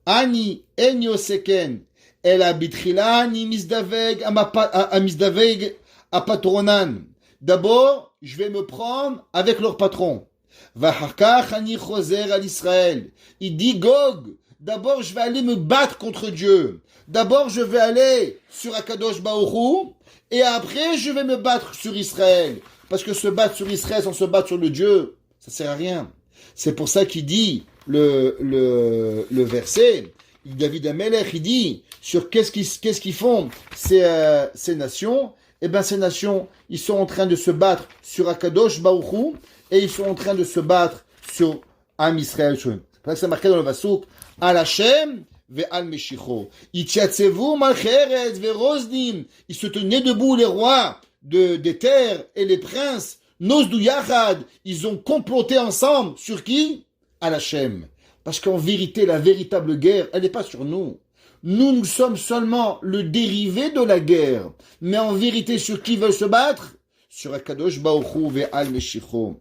Ani en yoseken el abitrila ni misdaveg amisdaveg apatronan. D'abord, je vais me prendre avec leur patron. Vahakach ani choser al Israël. Il dit Gog, d'abord je vais aller me battre contre Dieu. D'abord je vais aller sur Akadosh Baruch Hu, et après je vais me battre sur Israël. Parce que se battre sur Israël sans se battre sur le Dieu, ça sert à rien. C'est pour ça qu'il dit le verset, David Amelech, il dit sur qu'est-ce qu'ils font ces nations. Eh bien, ces nations, ils sont en train de se battre sur Akadosh Baruch Hu, et ils sont en train de se battre sur Am Israël. C'est pour ça que c'est marqué dans le Vasouk, Al Hashem ve'al Meshicho. Itchatsevu malcheretz ve'rozdim. Ils se tenaient debout, les rois des terres et les princes. Nosdu Yachad. Ils ont comploté ensemble. Sur qui? Al Hashem. Parce qu'en vérité, la véritable guerre, elle n'est pas sur nous. Nous sommes seulement le dérivé de la guerre. Mais en vérité, sur qui veulent se battre? Sur Akadosh Baruch Hu ve'al Meshicho.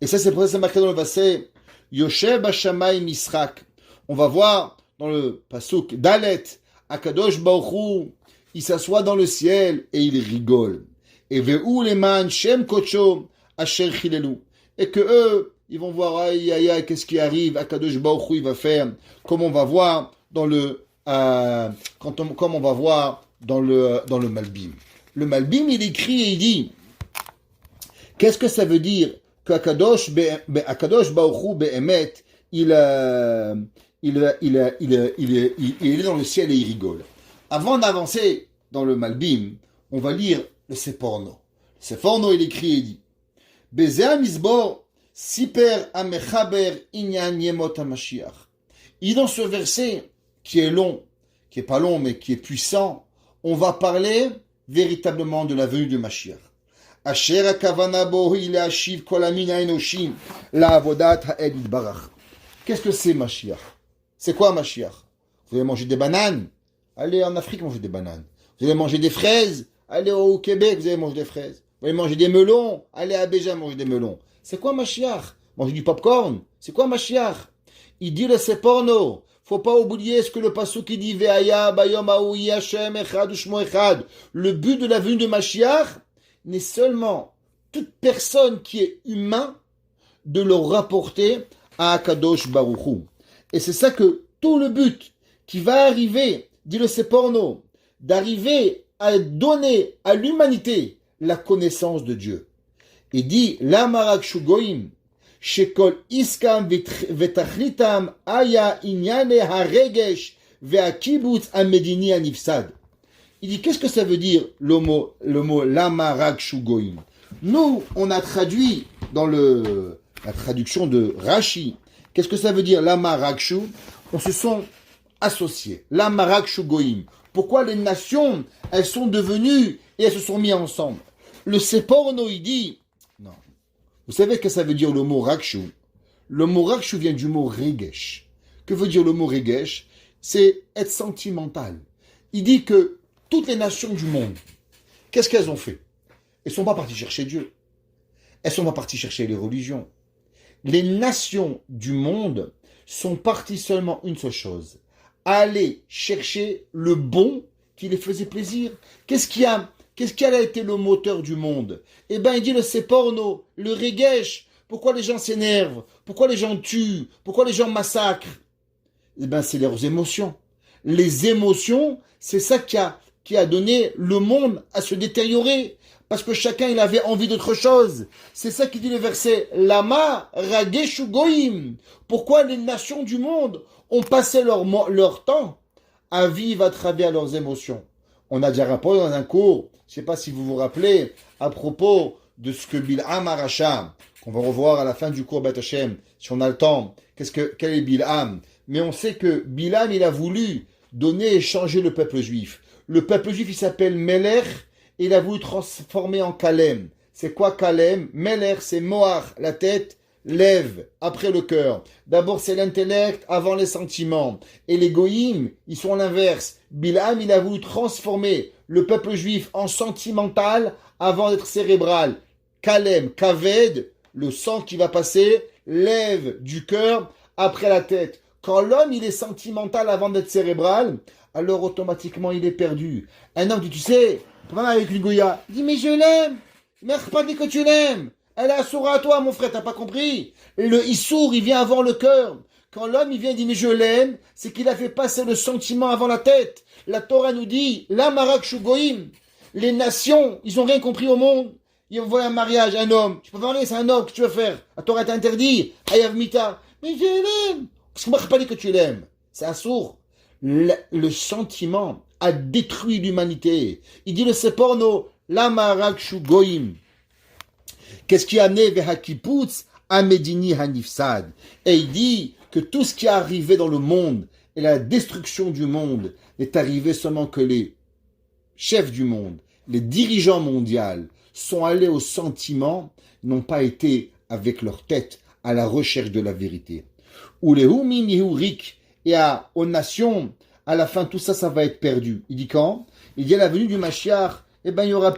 Et ça, c'est pour ça que c'est marqué dans le verset, Yoshev Bashamay Misrak. On va voir dans le pasuk Dalet, Akadosh Baruch Hu, il s'assoit dans le ciel et il rigole. Et Ve'u Leman Shem Kocho Asher Chilelu. Et que eux, ils vont voir, aïe, aïe, aïe, qu'est-ce qui arrive, Akadosh Baruch Hu, il va faire, comme on va voir dans le, comme on va voir dans le Malbim. Le Malbim, il écrit et il dit, qu'est-ce que ça veut dire qu'Akadosh Baruch Hu Be'emet, il est dans le ciel et il rigole. Avant d'avancer dans le Malbim, on va lire le Seporno. Le Seporno, il écrit et dit, Bezeh Mizbor Siper Amechaber Inyan Yemot HaMashiach. Et dans ce verset, qui est long, qui est pas long, mais qui est puissant, on va parler véritablement de la venue de Mashiach. Asher HaKavana Bo Hi Le'ashiv Kol Amina Enoshim La'avodat Ha'el Yitbarach. Qu'est-ce que c'est Mashiach? C'est quoi Mashiach? Vous allez manger des bananes? Allez en Afrique manger des bananes. Vous allez manger des fraises? Allez au Québec, vous allez manger des fraises. Vous allez manger des melons? Allez à Béja manger des melons. C'est quoi Mashiach? Manger du popcorn? C'est quoi Mashiach? Il dit le Seporno. Faut pas oublier ce que le pasuk qui dit Ve'aya bayom ha'u Hashem echad u'shmo echad. Le but de la venue de Mashiach n'est seulement toute personne qui est humain de le rapporter à Akadosh Baruch Hu. Et c'est ça que tout le but qui va arriver, dit le Seporno, d'arriver à donner à l'humanité la connaissance de Dieu. Il dit Lamarak Shugoim Shekol Iskam Vetachlitam Aya Inyane Haregesh Ve'akibutz Amedini Anifsad. Il dit qu'est-ce que ça veut dire le mot Lamarak Shugoim? Nous, on a traduit dans la traduction de Rashi. Qu'est-ce que ça veut dire Lamarak Shu? On se sont associés. Lamarak Shugoim. Pourquoi les nations, elles sont devenues et elles se sont mises ensemble? Le Seporno, il dit, non. Vous savez ce que ça veut dire le mot Rakshu? Le mot Rakshu vient du mot Regesh. Que veut dire le mot Regesh? C'est être sentimental. Il dit que toutes les nations du monde, qu'est-ce qu'elles ont fait? Elles ne sont pas parties chercher Dieu. Elles ne sont pas parties chercher les religions. Les nations du monde sont parties seulement une seule chose. Aller chercher le bon qui les faisait plaisir. Qu'est-ce qui a été le moteur du monde? Eh bien, il dit le Seporno, le Regesh. Pourquoi les gens s'énervent? Pourquoi les gens tuent? Pourquoi les gens massacrent? Eh bien, c'est leurs émotions. Les émotions, c'est ça qui a donné le monde à se détériorer. Parce que chacun, il avait envie d'autre chose. C'est ça qui dit le verset. Lama rageshu goyim. Pourquoi les nations du monde ont passé leur temps à vivre à travers leurs émotions? On a déjà rappelé dans un cours, je ne sais pas si vous vous rappelez, à propos de ce que Bil'am Aracha, qu'on va revoir à la fin du cours Beth Hashem, si on a le temps, quel est Bil'am? Mais on sait que Bil'am, il a voulu donner et changer le peuple juif. Le peuple juif, il s'appelle Melech, et il a voulu transformer en Kalem. C'est quoi Kalem? Melech, c'est Moach, la tête, lève, après le cœur. D'abord, c'est l'intellect, avant les sentiments. Et les goïms, ils sont à l'inverse. Bil'am, il a voulu transformer le peuple juif en sentimental avant d'être cérébral. Kalem, Kaved, le sang qui va passer, lève du cœur après la tête. Quand l'homme, il est sentimental avant d'être cérébral, alors automatiquement, il est perdu. Un homme dit, tu sais, pas mal avec une goya. Il dit, mais je l'aime. Mais pas dit que tu l'aimes. Elle a assouré à toi, mon frère, t'as pas compris? Le issour, il vient avant le cœur. Quand l'homme, il vient et dit, mais je l'aime, c'est qu'il a fait passer le sentiment avant la tête. La Torah nous dit, la marak shugoim. Les nations, ils ont rien compris au monde. Ils voient un mariage, un homme. Tu peux pas marier, c'est un homme, que tu veux faire? La Torah t'interdit. Hayav mita. Mais je l'aime. Parce que moi, je pas dit que tu l'aimes. C'est un sourd. Le sentiment a détruit l'humanité. Il dit le Seporno, la marak shugoim. Qu'est-ce qui a amené Vehakiputz à Medini Hanifsad? Et il dit que tout ce qui est arrivé dans le monde et la destruction du monde est arrivé seulement que les chefs du monde, les dirigeants mondiaux sont allés au sentiment, n'ont pas été avec leur tête à la recherche de la vérité. Ou les Humin Yehurik et aux nations, à la fin tout ça, ça va être perdu. Il dit quand? Il dit à la venue du Mashiach, eh ben il y aura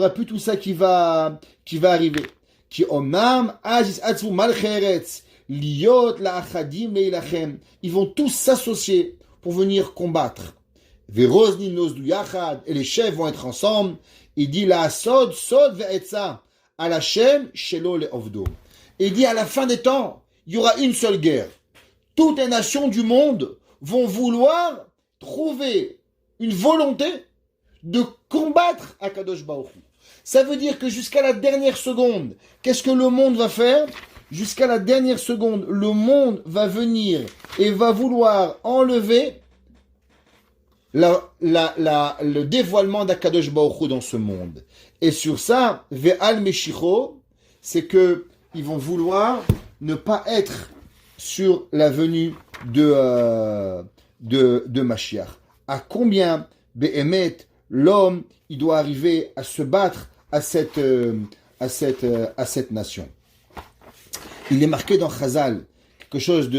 plus tout ça qui va arriver. Qui omnam aziz atzvu malcheretz Liot la achadim leilachem. Ils vont tous s'associer pour venir combattre. Verozni nosdu yachad. Et les chefs vont être ensemble. Il dit la sod ve'etza. À la Shem shelo le'ovdo. Et il dit à la fin des temps, il y aura une seule guerre. Toutes les nations du monde vont vouloir trouver une volonté de combattre Akadosh Baruch Hu. Ça veut dire que jusqu'à la dernière seconde, qu'est-ce que le monde va faire? Jusqu'à la dernière seconde, le monde va venir et va vouloir enlever le dévoilement d'Akadosh Baruch Hu dans ce monde. Et sur ça, Ve'al Meshicho, c'est que ils vont vouloir ne pas être sur la venue de Mashiach. À combien, Be'emet, l'homme, il doit arriver à se battre à cette nation. Il est marqué dans Chazal quelque chose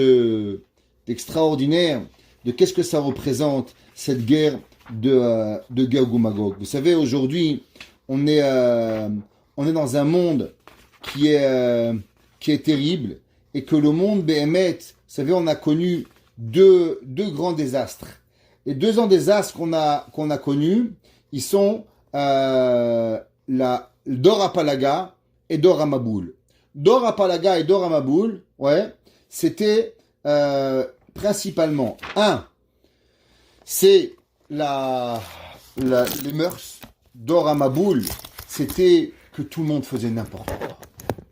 d'extraordinaire, de qu'est-ce que ça représente, cette guerre de Gog ou Magog. Vous savez, aujourd'hui, on est dans un monde qui est terrible, et que le monde Béhémet, vous savez, on a connu deux grands désastres. Les deux grands désastres qu'on a connus, ils sont Dor Apalaga et Dor Amaboul. Dor Apalaga et Dor Amaboul, ouais, c'était principalement c'est les mœurs. Dor Amaboul, c'était que tout le monde faisait n'importe quoi.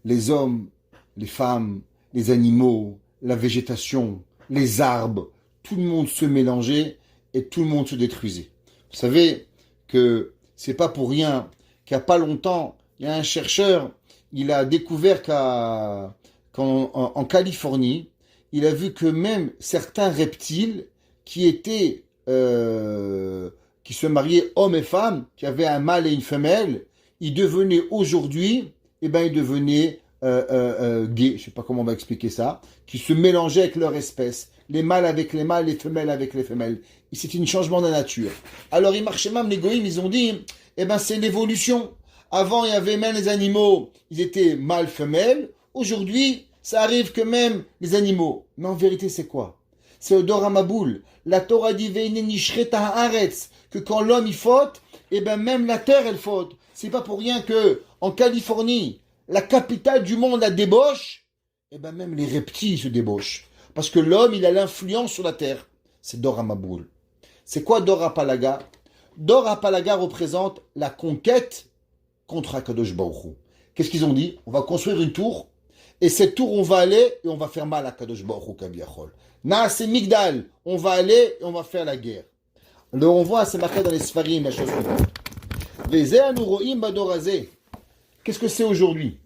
Les hommes, les femmes, les animaux, la végétation, les arbres, tout le monde se mélangeait et tout le monde se détruisait. Vous savez que c'est pas pour rien qu'il n'y a pas longtemps, il y a un chercheur, il a découvert qu'en Californie, il a vu que même certains reptiles qui étaient qui se mariaient hommes et femmes, qui avaient un mâle et une femelle, ils devenaient aujourd'hui, ils devenaient gays, je sais pas comment on va expliquer ça, qui se mélangeaient avec leur espèce, les mâles avec les mâles, les femelles avec les femelles. Et c'est un changement de la nature. Alors ils marchaient même, les goïms, ils ont dit, c'est l'évolution. Avant, il y avait même les animaux, ils étaient mâles, femelles. Aujourd'hui, ça arrive que même les animaux. Mais en vérité, c'est quoi? C'est le Dor Amaboul. La Torah dit que quand l'homme il faute, même la terre elle faute. C'est pas pour rien que en Californie, la capitale du monde, la débauche, même les reptiles se débauchent. Parce que l'homme il a l'influence sur la terre. C'est Dor Amaboul. C'est quoi Dor Apalaga? Dor Apalaga représente la conquête contre Akadosh Baruch Hu. Qu'est-ce qu'ils ont dit? On va construire une tour, et cette tour, on va aller et on va faire mal à Akadosh Baruch Hu Kabiachol. Naase Migdal, on va aller et on va faire la guerre. Alors on voit, c'est marqué dans les Sfarim, la chose suivante. Qu'est-ce que c'est aujourd'hui?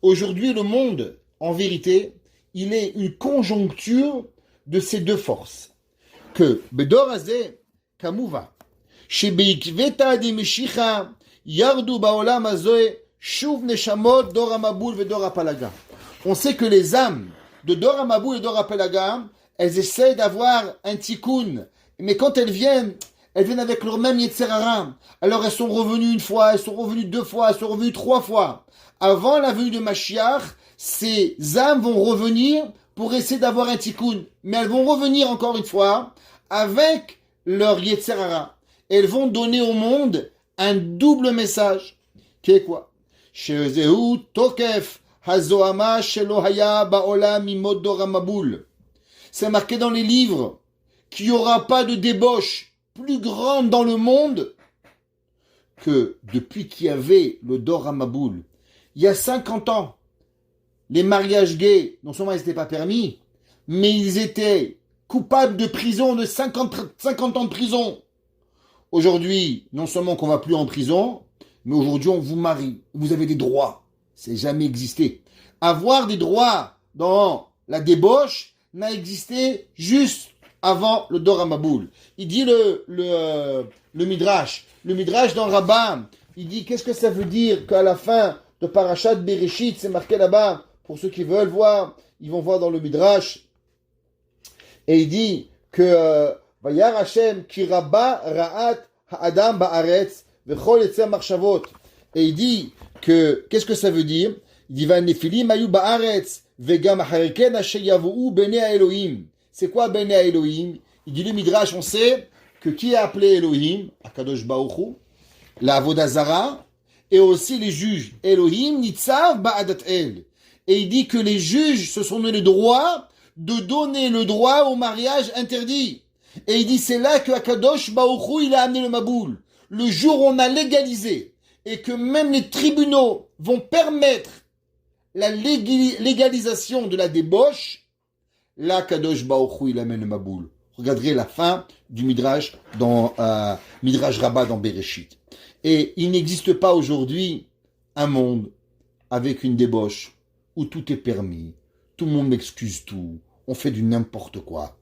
Aujourd'hui, le monde, en vérité, il est une conjoncture de ces deux forces. Que Bedorazé, Kamuva, Shebeikveta di Meshicha, Yardu Baolam Azoe, Shuv Neshamot, Dor Amaboul et Dor Apalaga. On sait que les âmes de Dor Amaboul et Dor Apalaga, elles essaient d'avoir un tikkun. Mais quand elles viennent avec leur même Yetzerara. Alors elles sont revenues une fois, elles sont revenues deux fois, elles sont revenues trois fois. Avant la venue de Mashiach, ces âmes vont revenir pour essayer d'avoir un tikkun. Mais elles vont revenir encore une fois avec leur Yetzerara. Elles vont donner au monde un double message. Qui est quoi? Shezehu Tokef Hazoama Shelohaya Baolam Mimod Dor Amaboul. C'est marqué dans les livres qu'il n'y aura pas de débauche plus grande dans le monde que depuis qu'il y avait le Dor Amaboul. Il y a 50 ans, les mariages gays, non seulement ils n'étaient pas permis, mais ils étaient coupables de prison, de 50 ans de prison. Aujourd'hui, non seulement qu'on ne va plus en prison, mais aujourd'hui on vous marie, vous avez des droits. C'est jamais existé. Avoir des droits dans la débauche n'a existé juste avant le Dor Amaboul. Il dit le Midrash. Le Midrash dans Rabbah, il dit qu'est-ce que ça veut dire qu'à la fin de Parashat Bereshit, c'est marqué là-bas, pour ceux qui veulent voir, ils vont voir dans le Midrash. Et il dit que Vayar Hashem ki rabba ra'at ha'adam ba'aretz v'chol yetzer marshavot. Et il dit que qu'est-ce que ça veut dire? Il dit va Nephilim ayu ba'aretz vegam acharken asher yavu bene Elohim. C'est quoi bene Elohim? Il dit le Midrash, on sait que qui a appelé Elohim, Akadosh Baruch Hu, la Avodazara, et aussi les juges. Elohim nitzav ba'adat el. Et il dit que les juges se sont donné le droit de donner le droit au mariage interdit. Et il dit c'est là que Akadosh Baruch Hu, il a amené le Maboul. Le jour où on a légalisé et que même les tribunaux vont permettre la légalisation de la débauche, là Kadosh Baruch Hu, il amène le Maboul. Regarderez la fin du Midrash dans Midrash Rabbah dans Bereshit. Et il n'existe pas aujourd'hui un monde avec une débauche où tout est permis, tout le monde m'excuse tout, on fait du n'importe quoi.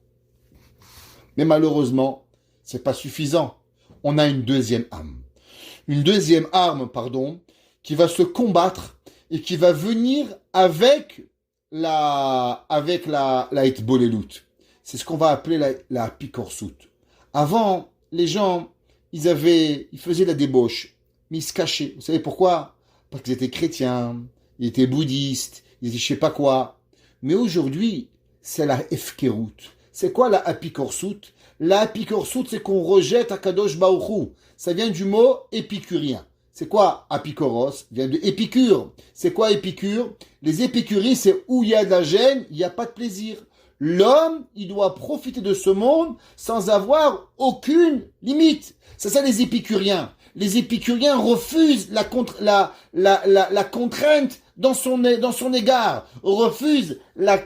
Mais malheureusement, c'est pas suffisant. On a une deuxième arme, qui va se combattre et qui va venir avec la hitbolelut. C'est ce qu'on va appeler la pikorsout. Avant, les gens, ils faisaient la débauche, mais ils se cachaient. Vous savez pourquoi? Parce qu'ils étaient chrétiens, ils étaient bouddhistes, ils étaient je sais pas quoi. Mais aujourd'hui, c'est la efkerut. C'est quoi la apikorsout? La apikorsout, c'est qu'on rejette Akadosh Baruch Hu. Ça vient du mot épicurien. C'est quoi apikoros? Ça vient de épicure. C'est quoi épicure? Les épicuries, c'est où il y a de la gêne, il n'y a pas de plaisir. L'homme, il doit profiter de ce monde sans avoir aucune limite. C'est ça les épicuriens. Les épicuriens refusent la contrainte dans son égard, refusent la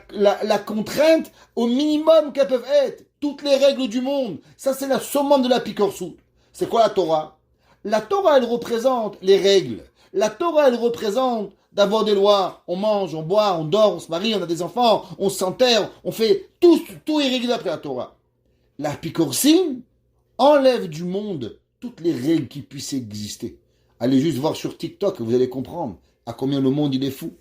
contrainte au minimum qu'elles peuvent être. Toutes les règles du monde. Ça, c'est la summum de la pikorsout. C'est quoi la Torah? La Torah, elle représente les règles. La Torah, elle représente d'avoir des lois. On mange, on boit, on dort, on se marie, on a des enfants, on s'enterre, on fait tout est réglé d'après la Torah. La pikorsim enlève du monde toutes les règles qui puissent exister. Allez juste voir sur TikTok, vous allez comprendre à combien le monde il est fou.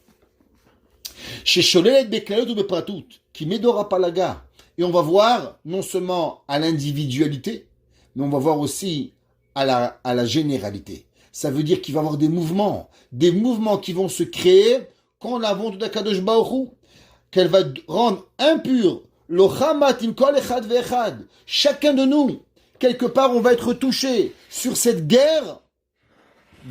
Chez Sholelet Beklalot ou Bepratout, qui m'aidera pas la gare. Et on va voir non seulement à l'individualité, mais on va voir aussi à la généralité. Ça veut dire qu'il va y avoir des mouvements qui vont se créer quand la volonté d'Akadosh Baruch Hu, qu'elle va rendre impur le chamat im kol echad ve'echad. Chacun de nous, quelque part, on va être touché sur cette guerre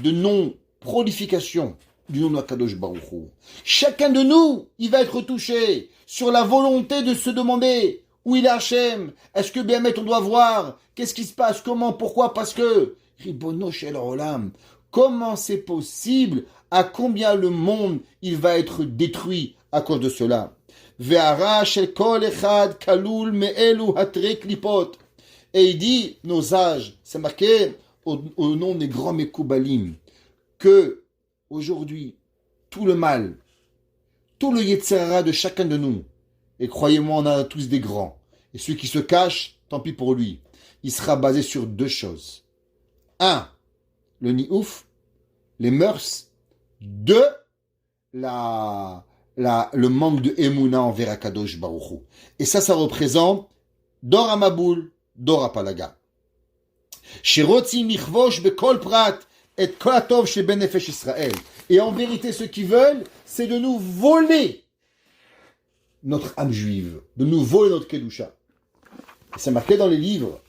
de non-prolification du nom d'Akadosh Baruch Hu. Chacun de nous, il va être touché sur la volonté de se demander où il est Hachem. Est-ce que Béhémet on doit voir? Qu'est-ce qui se passe? Comment? Pourquoi? Parce que Ribono Shel Olam. Comment c'est possible? À combien le monde il va être détruit à cause de cela? Ve'ara shel kol echad kalul me'elu hatre klipot. Et il dit, nos sages, c'est marqué au nom des grands Mekoubalim, que aujourd'hui, tout le mal, tout le Yetzer Hara de chacun de nous, et croyez-moi, on a tous des grands, et celui qui se cache, tant pis pour lui, il sera basé sur deux choses. Un, le niouf, les mœurs. Deux, le manque de Emouna envers Akadosh Baruch Hu. Et ça représente Dor Amaboul, Dor Apalaga. Shirotzi michvosh bekol prat et kol atov chez Benefesh Israël. Et en vérité, ce qu'ils veulent, c'est de nous voler notre âme juive, de nous voler notre kedusha. C'est marqué dans les livres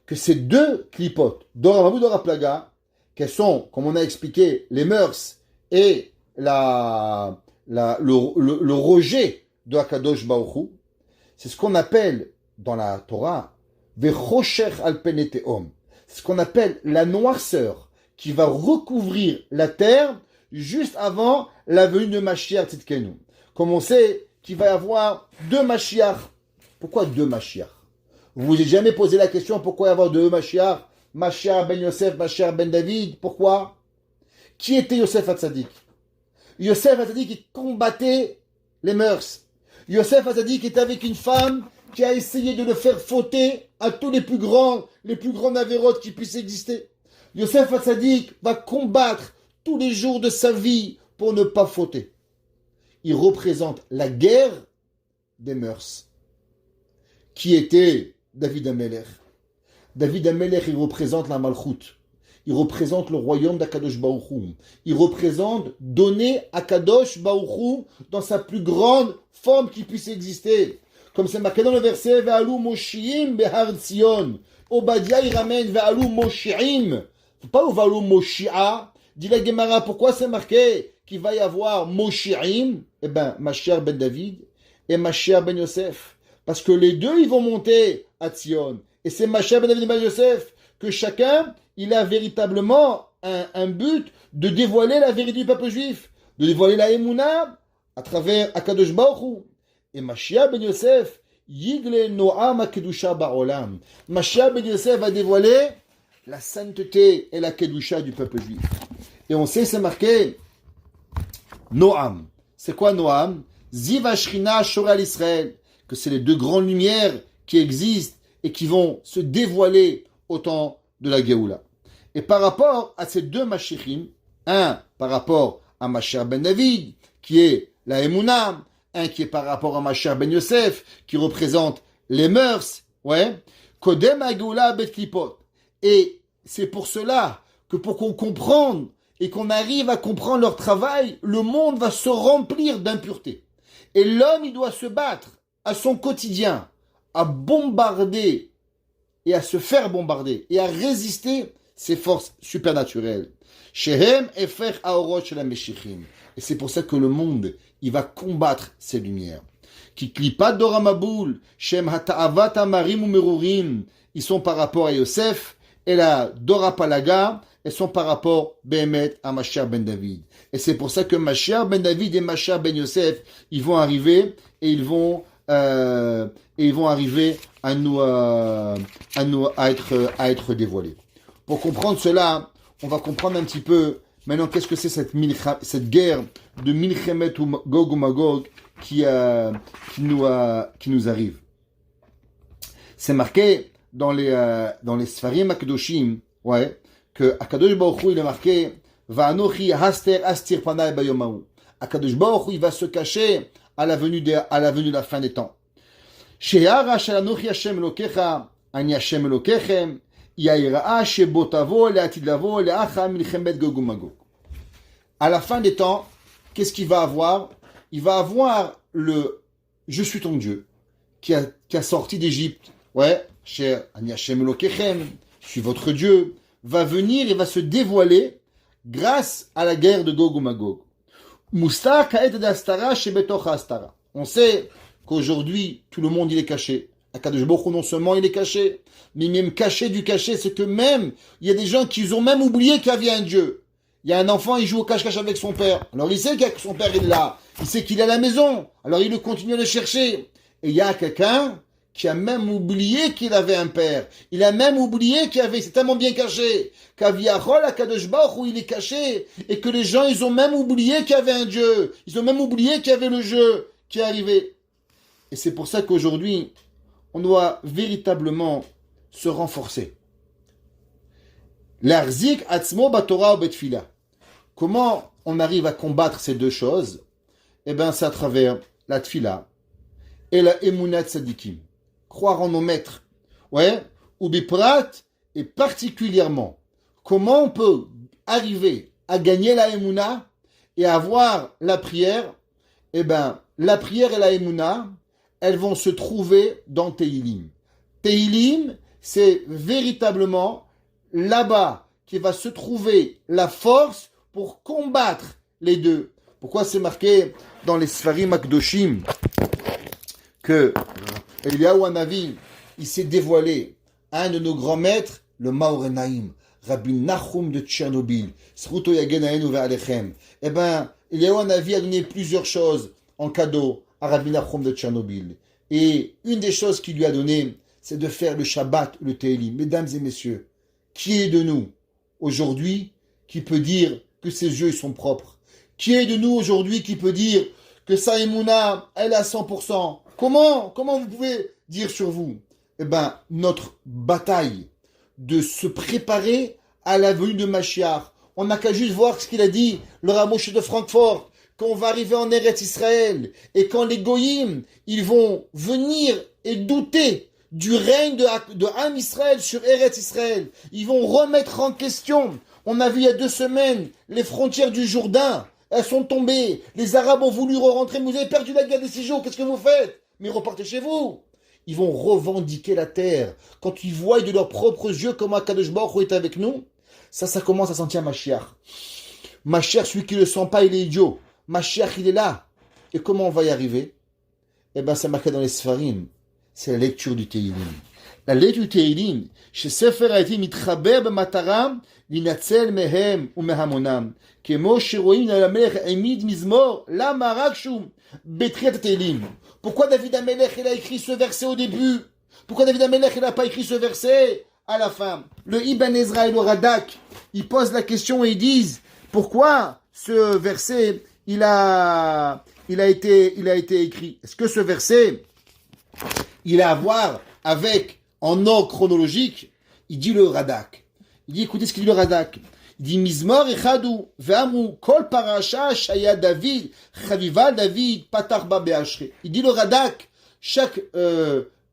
que ces deux clipotes, Dor Amaboul, Dor Apalaga, quelles sont, comme on a expliqué, les mœurs et le rejet de Akadosh Baruch Hu, c'est ce qu'on appelle dans la Torah Vechosher al peneteom. C'est ce qu'on appelle la noirceur qui va recouvrir la terre juste avant la venue de Mashiach Tzidkenu. Comme on sait qu'il va y avoir deux Mashiach. Pourquoi deux Mashiach? Vous vous avez jamais posé la question pourquoi y avoir deux Mashiach? Mashiach ben Yosef, Mashiach ben David. Pourquoi? Qui était Yosef Hatzadik? Yosef Hatzadik qui combattait les mœurs. Yosef Hatzadik était avec une femme qui a essayé de le faire fauter à tous les plus grands avérotes qui puissent exister. Yosef Hatzadik va combattre tous les jours de sa vie pour ne pas fauter. Il représente la guerre des mœurs. Qui était David Amelech? David Amelech, il représente la Malchut. il représente le royaume d'Akadosh Baruch Hu. Il représente donner Akadosh Baruch Hu dans sa plus grande forme qui puisse exister. Comme c'est marqué dans le verset, Ve'alu Moshiim Behar Tzion. Obadiah, il ramène Ve'alu Moshiim. Pas Ve'alu Moshia. Dit la Gemara, pourquoi c'est marqué qu'il va y avoir Moshiim? Eh ben, Mashiach ben David et Mashiach ben Yosef. Parce que les deux, ils vont monter à Tzion. Et c'est Mashiach ben David et ben Yosef que chacun, il a véritablement un but de dévoiler la vérité du peuple juif, de dévoiler la Emouna à travers Akadosh Baruch Hu. Et Mashiach ben Yosef, Yigle Noam HaKedusha Ba'olam. Mashiach ben Yosef va dévoiler la sainteté et la Kedusha du peuple juif. Et on sait, c'est marqué Noam. C'est quoi Noam? Ziv Ashrina Shoral Israël. Que c'est les deux grandes lumières qui existent et qui vont se dévoiler au temps de la Géoula. Et par rapport à ces deux Mashiachim, un par rapport à Mashiach ben David, qui est la Emouna, un qui est par rapport à Mashiach ben Yosef, qui représente les mœurs, ouais, Kodem HaGeoula Bet Klipot. Et c'est pour cela que pour qu'on comprenne et qu'on arrive à comprendre leur travail, le monde va se remplir d'impureté. Et l'homme, il doit se battre à son quotidien, à bombarder et à se faire bombarder et à résister ces forces supernaturelles. Shehem Efer Aorot Shel HaMeshichim. Et c'est pour ça que le monde, il va combattre ces lumières. Ki klipat doramaboul, Shem Hata'avat Amarim Umerurim. Ils sont par rapport à Yosef, et la Dora Palaga, elles sont par rapport Behemet à Mashiach ben David. Et c'est pour ça que Mashiach ben David et Mashiach ben Yosef, ils vont arriver et ils vont arriver à être dévoilés. Pour comprendre cela, on va comprendre un petit peu maintenant qu'est-ce que c'est cette guerre de Milchemet ou Gog ou Magog qui nous arrive. C'est marqué dans les Sfarim Akadoshim, ouais, que Akadosh Baruch Hu, il est marqué Va'anochi haster astir panai bayomahu. Akadosh Baruch Hu, il va se cacher à la venue de la fin des temps. She'ara sh'anochi Hashem Elokecha, ani Hashem Elokechem, yaira'a shebo tavo le'atid lavo le'acha milchemet Gog uMagog. À la fin des temps, qu'est-ce qu'il va avoir? Il va avoir le Je suis ton Dieu qui a sorti d'Égypte. Ouais, cher Ani Hashem Elokechem, je suis votre Dieu, va venir et va se dévoiler grâce à la guerre de Gog ou Magog. Musta ka'et d'astara shebetoch astara. On sait qu'aujourd'hui, tout le monde il est caché. Akadosh Baruch Hu, non seulement il est caché, mais même caché du caché, c'est que même, il y a des gens qui ont même oublié qu'il y avait un Dieu. Il y a un enfant, il joue au cache-cache avec son père. Alors il sait que son père est là. Il sait qu'il est à la maison. Alors il continue à le chercher. Et il y a quelqu'un qui a même oublié qu'il avait un père. Il a même oublié c'est tellement bien caché, qu'Aviachol, Akadosh Baruch Hu, il est caché, et que les gens, ils ont même oublié qu'il y avait un Dieu. Ils ont même oublié qu'il y avait le jeu qui est arrivé. Et c'est pour ça qu'aujourd'hui, on doit véritablement se renforcer. L'arzik atzmo batora ou betfila. Comment on arrive à combattre ces deux choses? Eh bien, c'est à travers la tfila et la emunat sadikim. Croire en nos maîtres. Ouais, ou biprat, et particulièrement, comment on peut arriver à gagner la emuna et avoir la prière? Eh bien, la prière et la emuna, elles vont se trouver dans Tehilim. Tehilim, c'est véritablement là-bas qui va se trouver la force pour combattre les deux. Pourquoi c'est marqué dans les Sfarim Akdoshim que Eliyahu Hanavi, il s'est dévoilé à un de nos grands maîtres, le Maor Enaim, Rabbi Nachum de Tchernobyl. Sruto Yagen Aenu Ve'alechem. Eh bien, Eliyahu Hanavi a donné plusieurs choses en cadeau à Rabbi Nachum de Tchernobyl. Et une des choses qu'il lui a donné, c'est de faire le Shabbat, le Tehillim. Mesdames et messieurs, qui est de nous aujourd'hui qui peut dire que ses yeux sont propres? Qui est de nous aujourd'hui qui peut dire que sa Emouna, elle est à 100%? Comment vous pouvez dire sur vous? Eh bien, notre bataille de se préparer à la venue de Mashiach. On n'a qu'à juste voir ce qu'il a dit, le Ramoche de Francfort, quand on va arriver en Eretz Israël, et quand les Goyim, ils vont venir et douter du règne de Am Israël sur Eretz Israël. Ils vont remettre en question. On a vu il y a 2 semaines les frontières du Jourdain. Elles sont tombées. Les Arabes ont voulu rentrer. Mais vous avez perdu la guerre des 6 jours. Qu'est-ce que vous faites? Mais repartez chez vous. Ils vont revendiquer la terre. Quand ils voient de leurs propres yeux comment Akadosh Baruch Hu est avec nous, ça commence à sentir Mashiach. Mashiach, celui qui ne le sent pas, il est idiot. Mashiach, il est là. Et comment on va y arriver? Eh bien, c'est marqué dans les Sfarim. C'est la lecture du Tehillim. La lecture du Tehillim, chez Sefer Haïtim, mitchaber b'matara, l'inatzel mehem ou mehamonam. Kemo shiroim n'alamelech emid mizmor, la marakshum, betriat Tehillim. Pourquoi David Amelech, il a écrit ce verset au début? Pourquoi David Amelech, il n'a pas écrit ce verset à la fin? Le Ibn Ezra et le Radak, ils posent la question et ils disent, pourquoi ce verset, il a été écrit? Est-ce que ce verset, il a à voir avec, en ordre chronologique? Il dit le Radak. Il dit, écoutez ce qu'il dit le Radak. Il dit, Mizmor echadu, ve'amru, kol parasha, shaya David, chavival David, patarba be'ashre. Il dit le Radak, chaque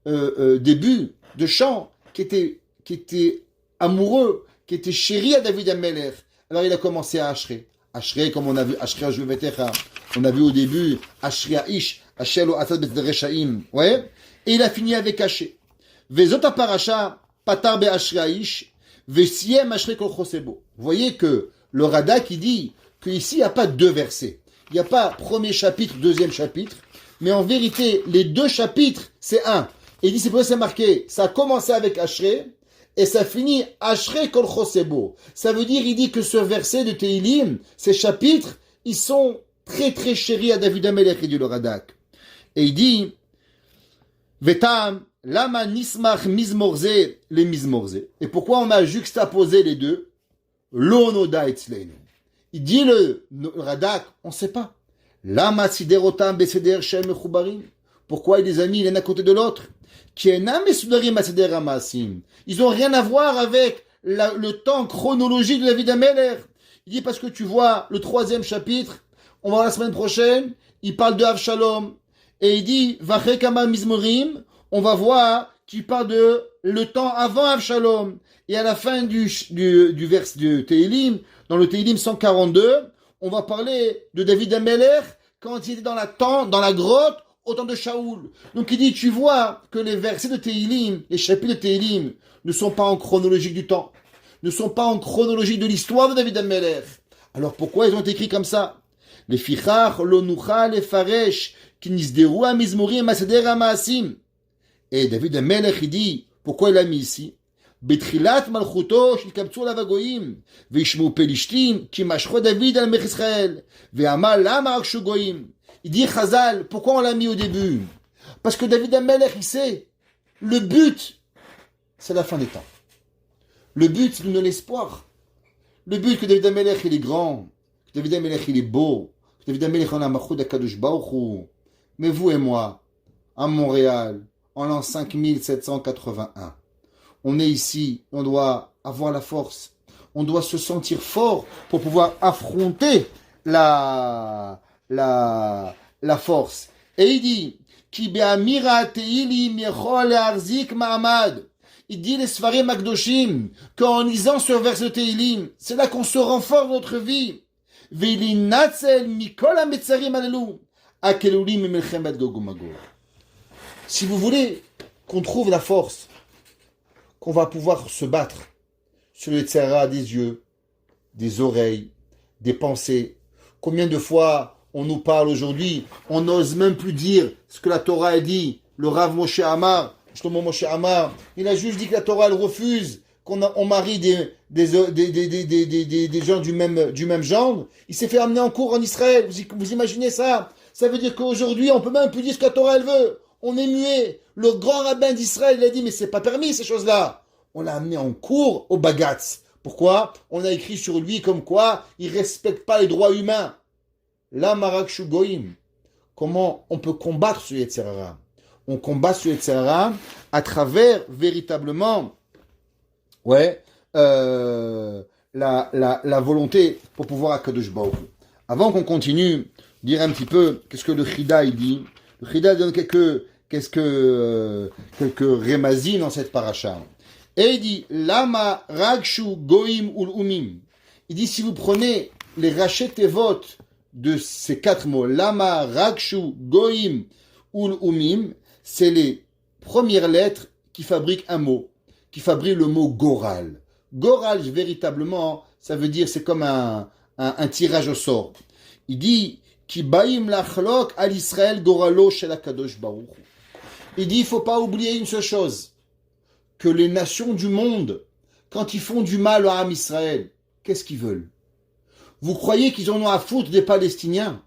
début de chant qui était amoureux, qui était chéri à David Amelech. Alors il a commencé à Ashre. Ashre, comme on a vu, Ashre Ajuvetecha. On a vu au début, Ashre Aish, Ashelo Atad Bet-Reshaim. Ouais. Et il a fini avec Haché. Vezota parasha, patar be-Ashre Aish, vesiem Ashre kol chosebo. Vous voyez que le Radak, il dit qu'ici, il n'y a pas 2 versets. Il n'y a pas premier chapitre, deuxième chapitre. Mais en vérité, les 2 chapitres, c'est un. Et il dit, c'est pour ça que c'est marqué, ça a commencé avec Ashre, et ça finit Ashre kol chosebo. Ça veut dire, il dit que ce verset de Tehillim, ces chapitres, ils sont très très chéris à David Amelech, il dit le Radak. Et il dit, Vetam, lama nismach mizmorze les mizmorze. Et pourquoi on a juxtaposé les deux? L'onoda etzleinu. Il dit le Radak, on ne sait pas. Lama siderotam beseder shem mechubarim. Pourquoi les amis, l'un à côté de l'autre? Ils n'ont rien à voir avec le temps chronologique de David Amelech. Il dit parce que tu vois le 3e chapitre, on va voir la semaine prochaine, il parle de Avshalom. Et il dit, Vachekama Mizmorim, on va voir qu'il parle de le temps avant Avshalom. Et à la fin du vers du Tehillim, dans le Tehillim 142, on va parler de David Amelech quand il était dans la grotte, au temps de Shaoul. Donc il dit, tu vois que les versets de Tehillim, les chapitres de Tehillim, ne sont pas en chronologie du temps, ne sont pas en chronologie de l'histoire de David Amelech. Alors pourquoi ils ont été écrits comme ça? Les fichach, l'onucha, les faresh, qui nisderu à mizmorim, maseder à maasim. Et David Amelech, il dit, pourquoi il l'a mis ici? Betrilat malchuto, shilkabtsu lavagoyim, veishmu pelishtim, ki mashcho David al mech Israël, ve'amal lama akshu goyim. Il dit, Chazal, pourquoi on l'a mis au début? Parce que David Amelech, il sait, le but, c'est la fin des temps. Le but, c'est de donner l'espoir. Le but que David Amelech, il est grand, que David Amelech, il est beau, que David Amelech, on a Machoud Akadosh Baruch Hu. Mais vous et moi, à Montréal, en l'an 5781, on est ici, on doit avoir la force, on doit se sentir fort pour pouvoir affronter la force. Et il dit, Ki be'amira te'ilim yechol le'arzik ma'amad. Il dit les Sfarim Akdoshim, qu'en lisant ce verset de Tehillim, c'est là qu'on se renforce dans notre vie. Ve'linatzel mikol ha'metzarim alelu, akelulim melchemet Gog uMagog. Si vous voulez qu'on trouve la force, qu'on va pouvoir se battre sur le Yetzer Hara des yeux, des oreilles, des pensées. Combien de fois on nous parle aujourd'hui, on n'ose même plus dire ce que la Torah a dit. Le Rav Moshe Amar, Shlomo Moshe Amar, il a juste dit que la Torah elle refuse qu'on marie des gens du même genre. Il s'est fait amener en cours en Israël. Vous imaginez ça? Ça veut dire qu'aujourd'hui on peut même plus dire ce que la Torah elle veut. On est muet. Le grand rabbin d'Israël il a dit mais c'est pas permis ces choses-là. On l'a amené en cours au Bagatz. Pourquoi? On a écrit sur lui comme quoi il respecte pas les droits humains. La Marak Shugoim. Comment on peut combattre ce Yetzer Hara? On combat ce Yetzer Hara à travers véritablement la volonté pour pouvoir Akadosh Baruch Hu. Avant qu'on continue, dire un petit peu qu'est-ce que le Chida il dit. Le Chida donne quelques quelques rémazines dans cette paracha. Et il dit, Lama ragshu goim ul umim. Il dit, si vous prenez les rachetevot de ces 4 mots, Lama ragshu goim ul umim, c'est les premières lettres qui fabriquent un mot, qui fabriquent le mot goral. Goral, véritablement, ça veut dire, c'est comme un tirage au sort. Il dit, Ki baim lachlok al Israël goralo shel HaKadosh Baruch Hu. Il dit, il ne faut pas oublier une seule chose, que les nations du monde, quand ils font du mal à Am Israël, qu'est-ce qu'ils veulent? Vous croyez qu'ils en ont à foutre des Palestiniens?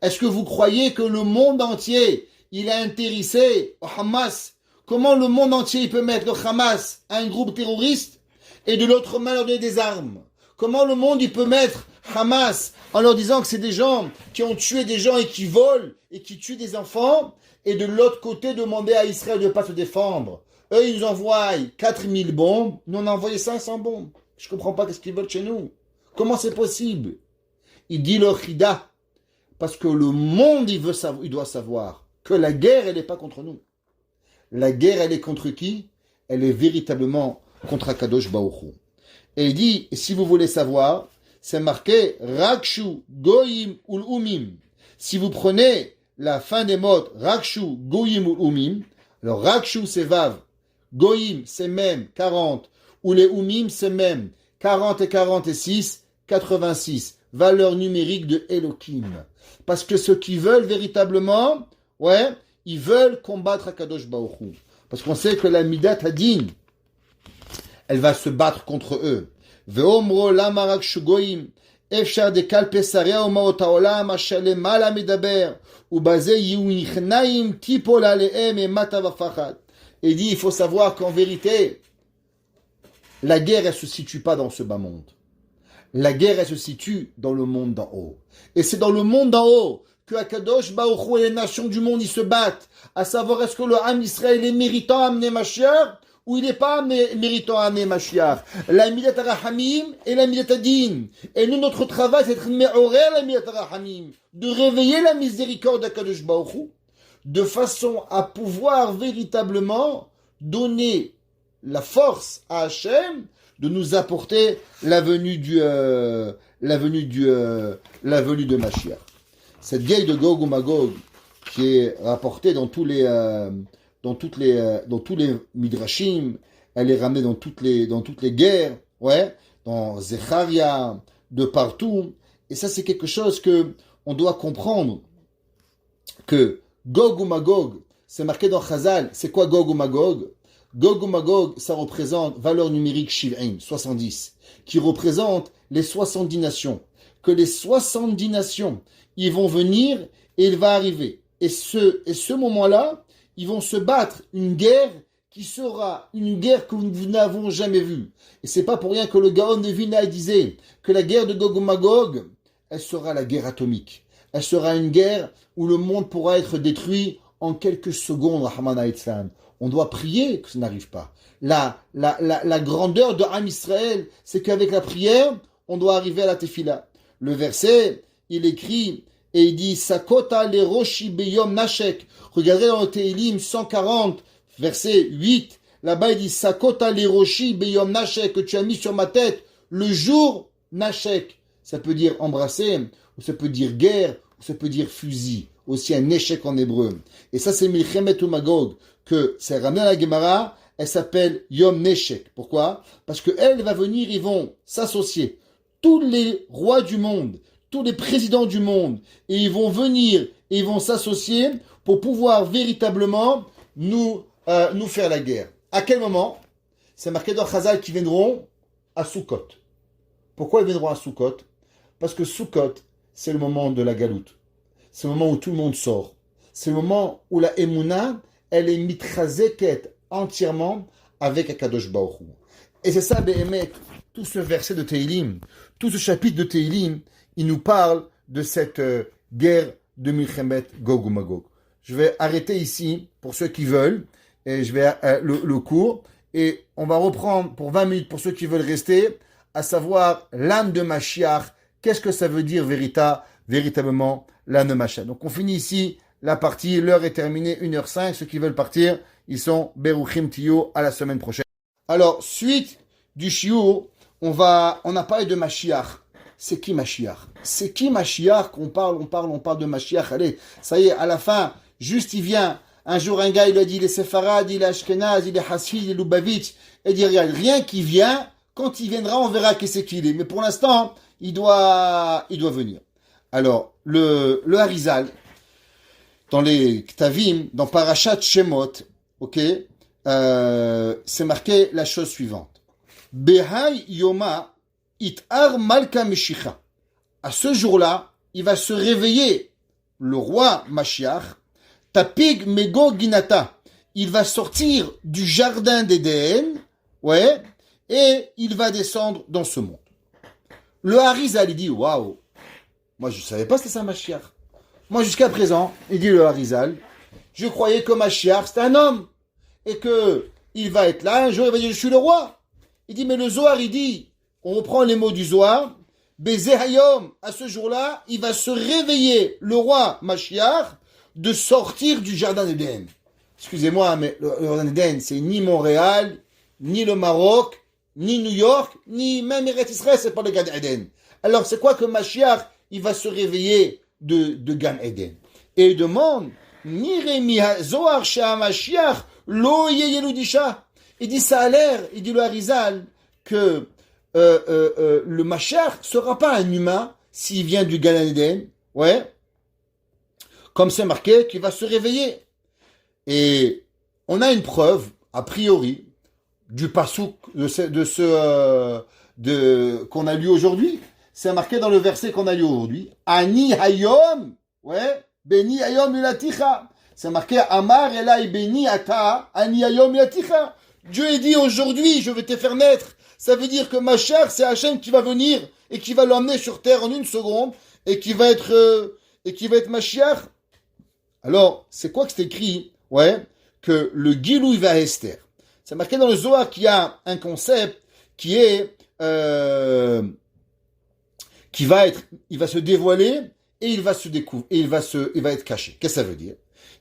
Est-ce que vous croyez que le monde entier, il est intéressé au Hamas? Comment le monde entier il peut mettre le Hamas à un groupe terroriste et de l'autre main leur donner des armes? Comment le monde il peut mettre Hamas en leur disant que c'est des gens qui ont tué des gens et qui volent et qui tuent des enfants, et de l'autre côté demander à Israël de ne pas se défendre? Eux, ils nous envoient 4000 bombes, nous on a envoyé 500 bombes. Je ne comprends pas ce qu'ils veulent chez nous. Comment c'est possible? Il dit le Chida, parce que le monde il doit savoir que la guerre, elle n'est pas contre nous. La guerre, elle est contre qui? Elle est véritablement contre Akadosh Baruch Hu. Et il dit, si vous voulez savoir, c'est marqué Rakshu Goyim Ul Umim. Si vous prenez la fin des mots Rakshu Goyim Ul Umim, alors Rakshu c'est Vav, Goyim c'est même 40, ou les Umim c'est même 40 et 46, 86. Valeur numérique de Elohim. Parce que ceux qui veulent véritablement, ils veulent combattre Akadosh Baruch Hu. Parce qu'on sait que la Midat Hadin, elle va se battre contre eux. Ve'omro lama rak shugoyim, efshar de kalpesaria umaot haolam ashalem ala medaber, ubaze yiunichnayim tipol alehem et matavafachat. Et dit, il faut savoir qu'en vérité, la guerre, elle se situe pas dans ce bas monde. La guerre, elle se situe dans le monde d'en haut. Et c'est dans le monde d'en haut que Akadosh Baruch Hu et les nations du monde, ils se battent. À savoir, est-ce que le Ham Israël est méritant à amener Mashiach ou il n'est pas méritant à amener Mashiach? La Midat Rahamim et la Midat Adin. Et nous, notre travail, c'est d'être me'oré la Midat Rahamim, de réveiller la miséricorde d'Akadosh Baruch Hu, de façon à pouvoir véritablement donner la force à Hachem de nous apporter la venue de Mashiach. Cette guerre de Gog ou Magog, qui est rapportée dans tous les midrashim, elle est ramenée dans toutes les guerres, dans Zecharia, de partout. Et ça, c'est quelque chose que on doit comprendre, que Gog ou Magog, c'est marqué dans Chazal. C'est quoi Gog ou Magog? Gog ou Magog, ça représente valeur numérique Shiv'im, 70, qui représente les 70 nations. Que les 70 nations, ils vont venir et il va arriver. Et ce moment-là, ils vont se battre une guerre qui sera une guerre que nous n'avons jamais vue. Et c'est pas pour rien que le Gaon de Vilna disait que la guerre de Gog ou Magog, elle sera la guerre atomique. Elle sera une guerre où le monde pourra être détruit en quelques secondes, Rahman Haïtzlan. On doit prier que ça n'arrive pas. La grandeur de Ham Israël, c'est qu'avec la prière, on doit arriver à la tefila. Le verset, il écrit, et il dit, Sakota le roshi beyom nashek. Regardez dans le Tehilim 140, verset 8. Là-bas, il dit, Sakota le roshi beyom nashek, que tu as mis sur ma tête le jour nashek. Ça peut dire embrasser, ou ça peut dire guerre, ou ça peut dire fusil. Aussi un échec en hébreu. Et ça, c'est Milchemet ou Magog, que c'est ramené à la Gemara, elle s'appelle Yom Neshek. Pourquoi? Parce qu'elle va venir, ils vont s'associer. Tous les rois du monde, tous les présidents du monde, et ils vont venir, et ils vont s'associer pour pouvoir véritablement nous faire la guerre. À quel moment? C'est marqué dans Chazal qu'ils viendront à Sukkot. Pourquoi ils viendront à Sukkot? Parce que Sukkot, c'est le moment de la galoute. C'est le moment où tout le monde sort. C'est le moment où la Emouna, elle est mitrazeket entièrement avec Akadosh Baruch Hu. Et c'est ça, Béhémet, tout ce verset de Tehilim, tout ce chapitre de Tehilim, il nous parle de cette guerre de Milchemet Gog ou Magog. Je vais arrêter ici pour ceux qui veulent, et je vais le cours, et on va reprendre pour 20 minutes pour ceux qui veulent rester, à savoir l'âme de Mashiach. Qu'est-ce que ça veut dire véritablement l'âme de Mashiach? Donc on finit ici la partie, l'heure est terminée, 1h05. Ceux qui veulent partir, ils sont Beruchim Tio à la semaine prochaine. Alors, suite du Shiur, on a parlé de Mashiach. C'est qui Mashiach? C'est qui Mashiach qu'on parle de Mashiach. Allez, ça y est, à la fin, juste il vient. Un jour, un gars, il a dit, il est séfarade, il est ashkenaz, il est hassid, il est lubavitch. Et il dit, regarde, rien qui vient, quand il viendra, on verra qui c'est qu'il est. Mais pour l'instant, il doit venir. Alors, le Harizal, dans les Ktavim, dans Parashat Shemot, ok, c'est marqué la chose suivante. Behai Yoma Itar Malka Meshicha. À ce jour-là, il va se réveiller, le roi Mashiach, Tapig Mego Ginata. Il va sortir du jardin d'Éden, ouais, et il va descendre dans ce monde. Le Harizal, il dit, waouh, moi je ne savais pas que c'était ça Mashiach. Moi jusqu'à présent, il dit le Harizal, je croyais que Mashiach c'était un homme, et que il va être là, un jour il va dire je suis le roi. Il dit mais le Zohar, il dit, on reprend les mots du Zohar, Bezehayom, à ce jour-là, il va se réveiller, le roi Mashiach, de sortir du jardin d'Éden. Excusez-moi, mais le jardin d'Éden, c'est ni Montréal, ni le Maroc, ni New York, ni même Eretz Israël, c'est pas le Gan Eden. Alors, c'est quoi que Mashiach, il va se réveiller de Gan Eden? Et il demande, Niremi Zohar Shea Mashiach, Lo Yeludisha. Il dit, ça a l'air, il dit le Harizal, que le Mashiach sera pas un humain s'il vient du Gan Eden, ouais, comme c'est marqué, qu'il va se réveiller. Et on a une preuve, a priori, du pasouk qu'on a lu aujourd'hui. C'est marqué dans le verset qu'on a lu aujourd'hui. Ani hayom, ouais, beni hayom ilaticha. C'est marqué Amar elai beni ata, ani hayom ilaticha. Dieu est dit aujourd'hui, je vais te faire naître. Ça veut dire que Mashiach, c'est Hachem qui va venir et qui va l'emmener sur terre en une seconde et qui va être Mashiach. Alors, c'est quoi que c'est écrit? Ouais, que le Gilou va Esther. C'est marqué dans le Zohar qu'il y a un concept qui est il va se dévoiler et il va se découvrir et il va être caché. Qu'est-ce que ça veut dire?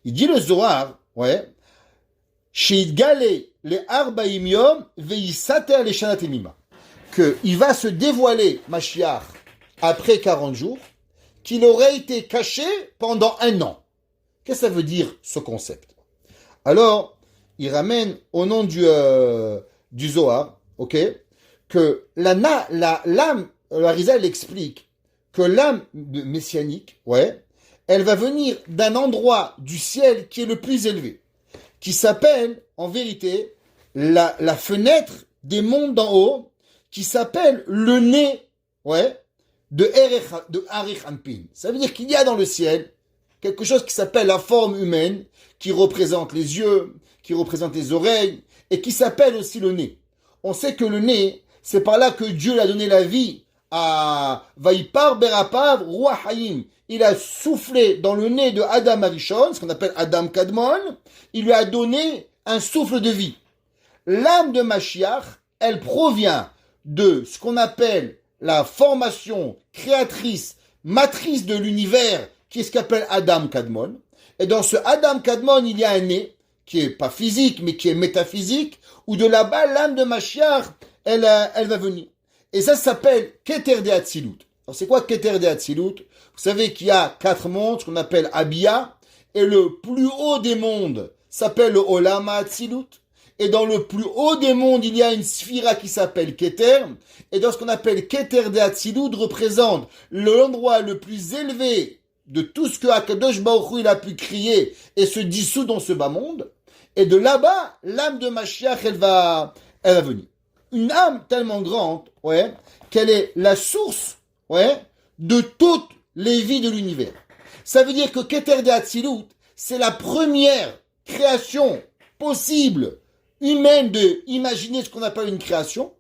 Il dit le Zohar, ouais, Sheidgale le arbaim yom veisate le shanat emima, que il va se dévoiler Mashiach après 40 jours, qu'il aurait été caché pendant 1 an. Qu'est-ce que ça veut dire ce concept? Alors, il ramène au nom du Zohar, ok, que l'âme, le Harizal explique que l'âme messianique, ouais, elle va venir d'un endroit du ciel qui est le plus élevé, qui s'appelle, en vérité, la fenêtre des mondes d'en haut, qui s'appelle le nez, ouais, de Arich Anpin. Ça veut dire qu'il y a dans le ciel quelque chose qui s'appelle la forme humaine, qui représente les yeux, qui représente les oreilles, et qui s'appelle aussi le nez. On sait que le nez, c'est par là que Dieu a donné la vie à Vaipar Berapav Roi Hayim. Il a soufflé dans le nez de Adam Arishon, ce qu'on appelle Adam Kadmon, il lui a donné un souffle de vie. L'âme de Mashiach, elle provient de ce qu'on appelle la formation créatrice, matrice de l'univers, qui est ce qu'appelle Adam Kadmon. Et dans ce Adam Kadmon, il y a un nez, qui est pas physique, mais qui est métaphysique, où de là-bas, l'âme de Mashiach, elle va venir. Et ça s'appelle Keter de Hatzilut. Alors c'est quoi Keter de Hatzilut? Vous savez qu'il y a 4 mondes, ce qu'on appelle Abia, et le plus haut des mondes s'appelle le Olam Hatzilut. Et dans le plus haut des mondes, il y a une sphira qui s'appelle Keter. Et dans ce qu'on appelle Keter de Hatzilut, représente l'endroit le plus élevé de tout ce que Akadosh Baruch Hu il a pu crier et se dissout dans ce bas monde. Et de là-bas, l'âme de Mashiach, elle va venir. Une âme tellement grande, ouais, qu'elle est la source, ouais, de toutes les vies de l'univers. Ça veut dire que Keter de Hatzilut, c'est la première création possible, humaine, de imaginer ce qu'on appelle une création,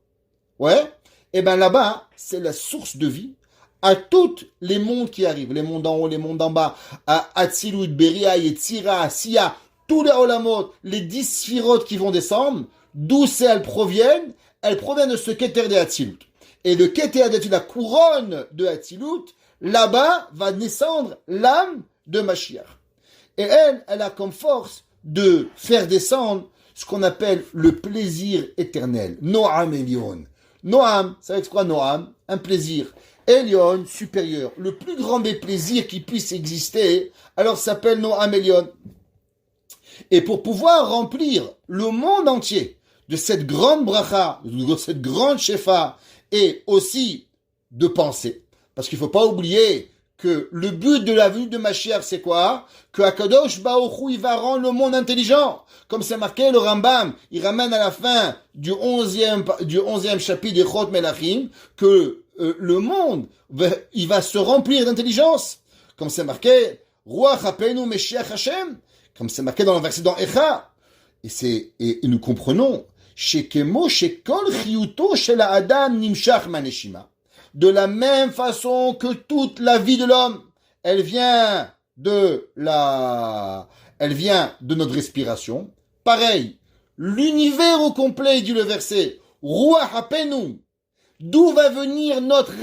ouais, et ben là-bas, c'est la source de vie à tous les mondes qui arrivent, les mondes en haut, les mondes en bas, à Hatzilut, Beria, Yetzira, Asiya, tous les Olamot, les 10 sphirotes qui vont descendre, d'où elles proviennent de ce Keter de Hatzilut. Et le Keter de Hatzilut, la couronne de Hatzilut, là-bas va descendre l'âme de Mashiach. Et elle a comme force de faire descendre ce qu'on appelle le plaisir éternel. Noam Elion. Noam, ça veut dire quoi Noam? Un plaisir. Elion, supérieur. Le plus grand des plaisirs qui puisse exister, alors s'appelle Noam Elion. Et pour pouvoir remplir le monde entier de cette grande bracha, de cette grande shefa, et aussi de penser. Parce qu'il ne faut pas oublier que le but de la venue de Mashiach, c'est quoi? Que Akadosh Baruch Hu, il va rendre le monde intelligent. Comme c'est marqué, le Rambam, il ramène à la fin du 11e chapitre de Chot Melachim, que le monde, il va se remplir d'intelligence. Comme c'est marqué, Ruach Hapenu Meshiach Hashem, comme c'est marqué dans le verset dans Echa. Et nous comprenons, Shekemo Shekol Chiyuto Shel Adam Nimshach Maneshima. De la même façon que toute la vie de l'homme, elle vient de notre respiration. Pareil, l'univers au complet, dit le verset, Ruach Hapenu, d'où va venir notre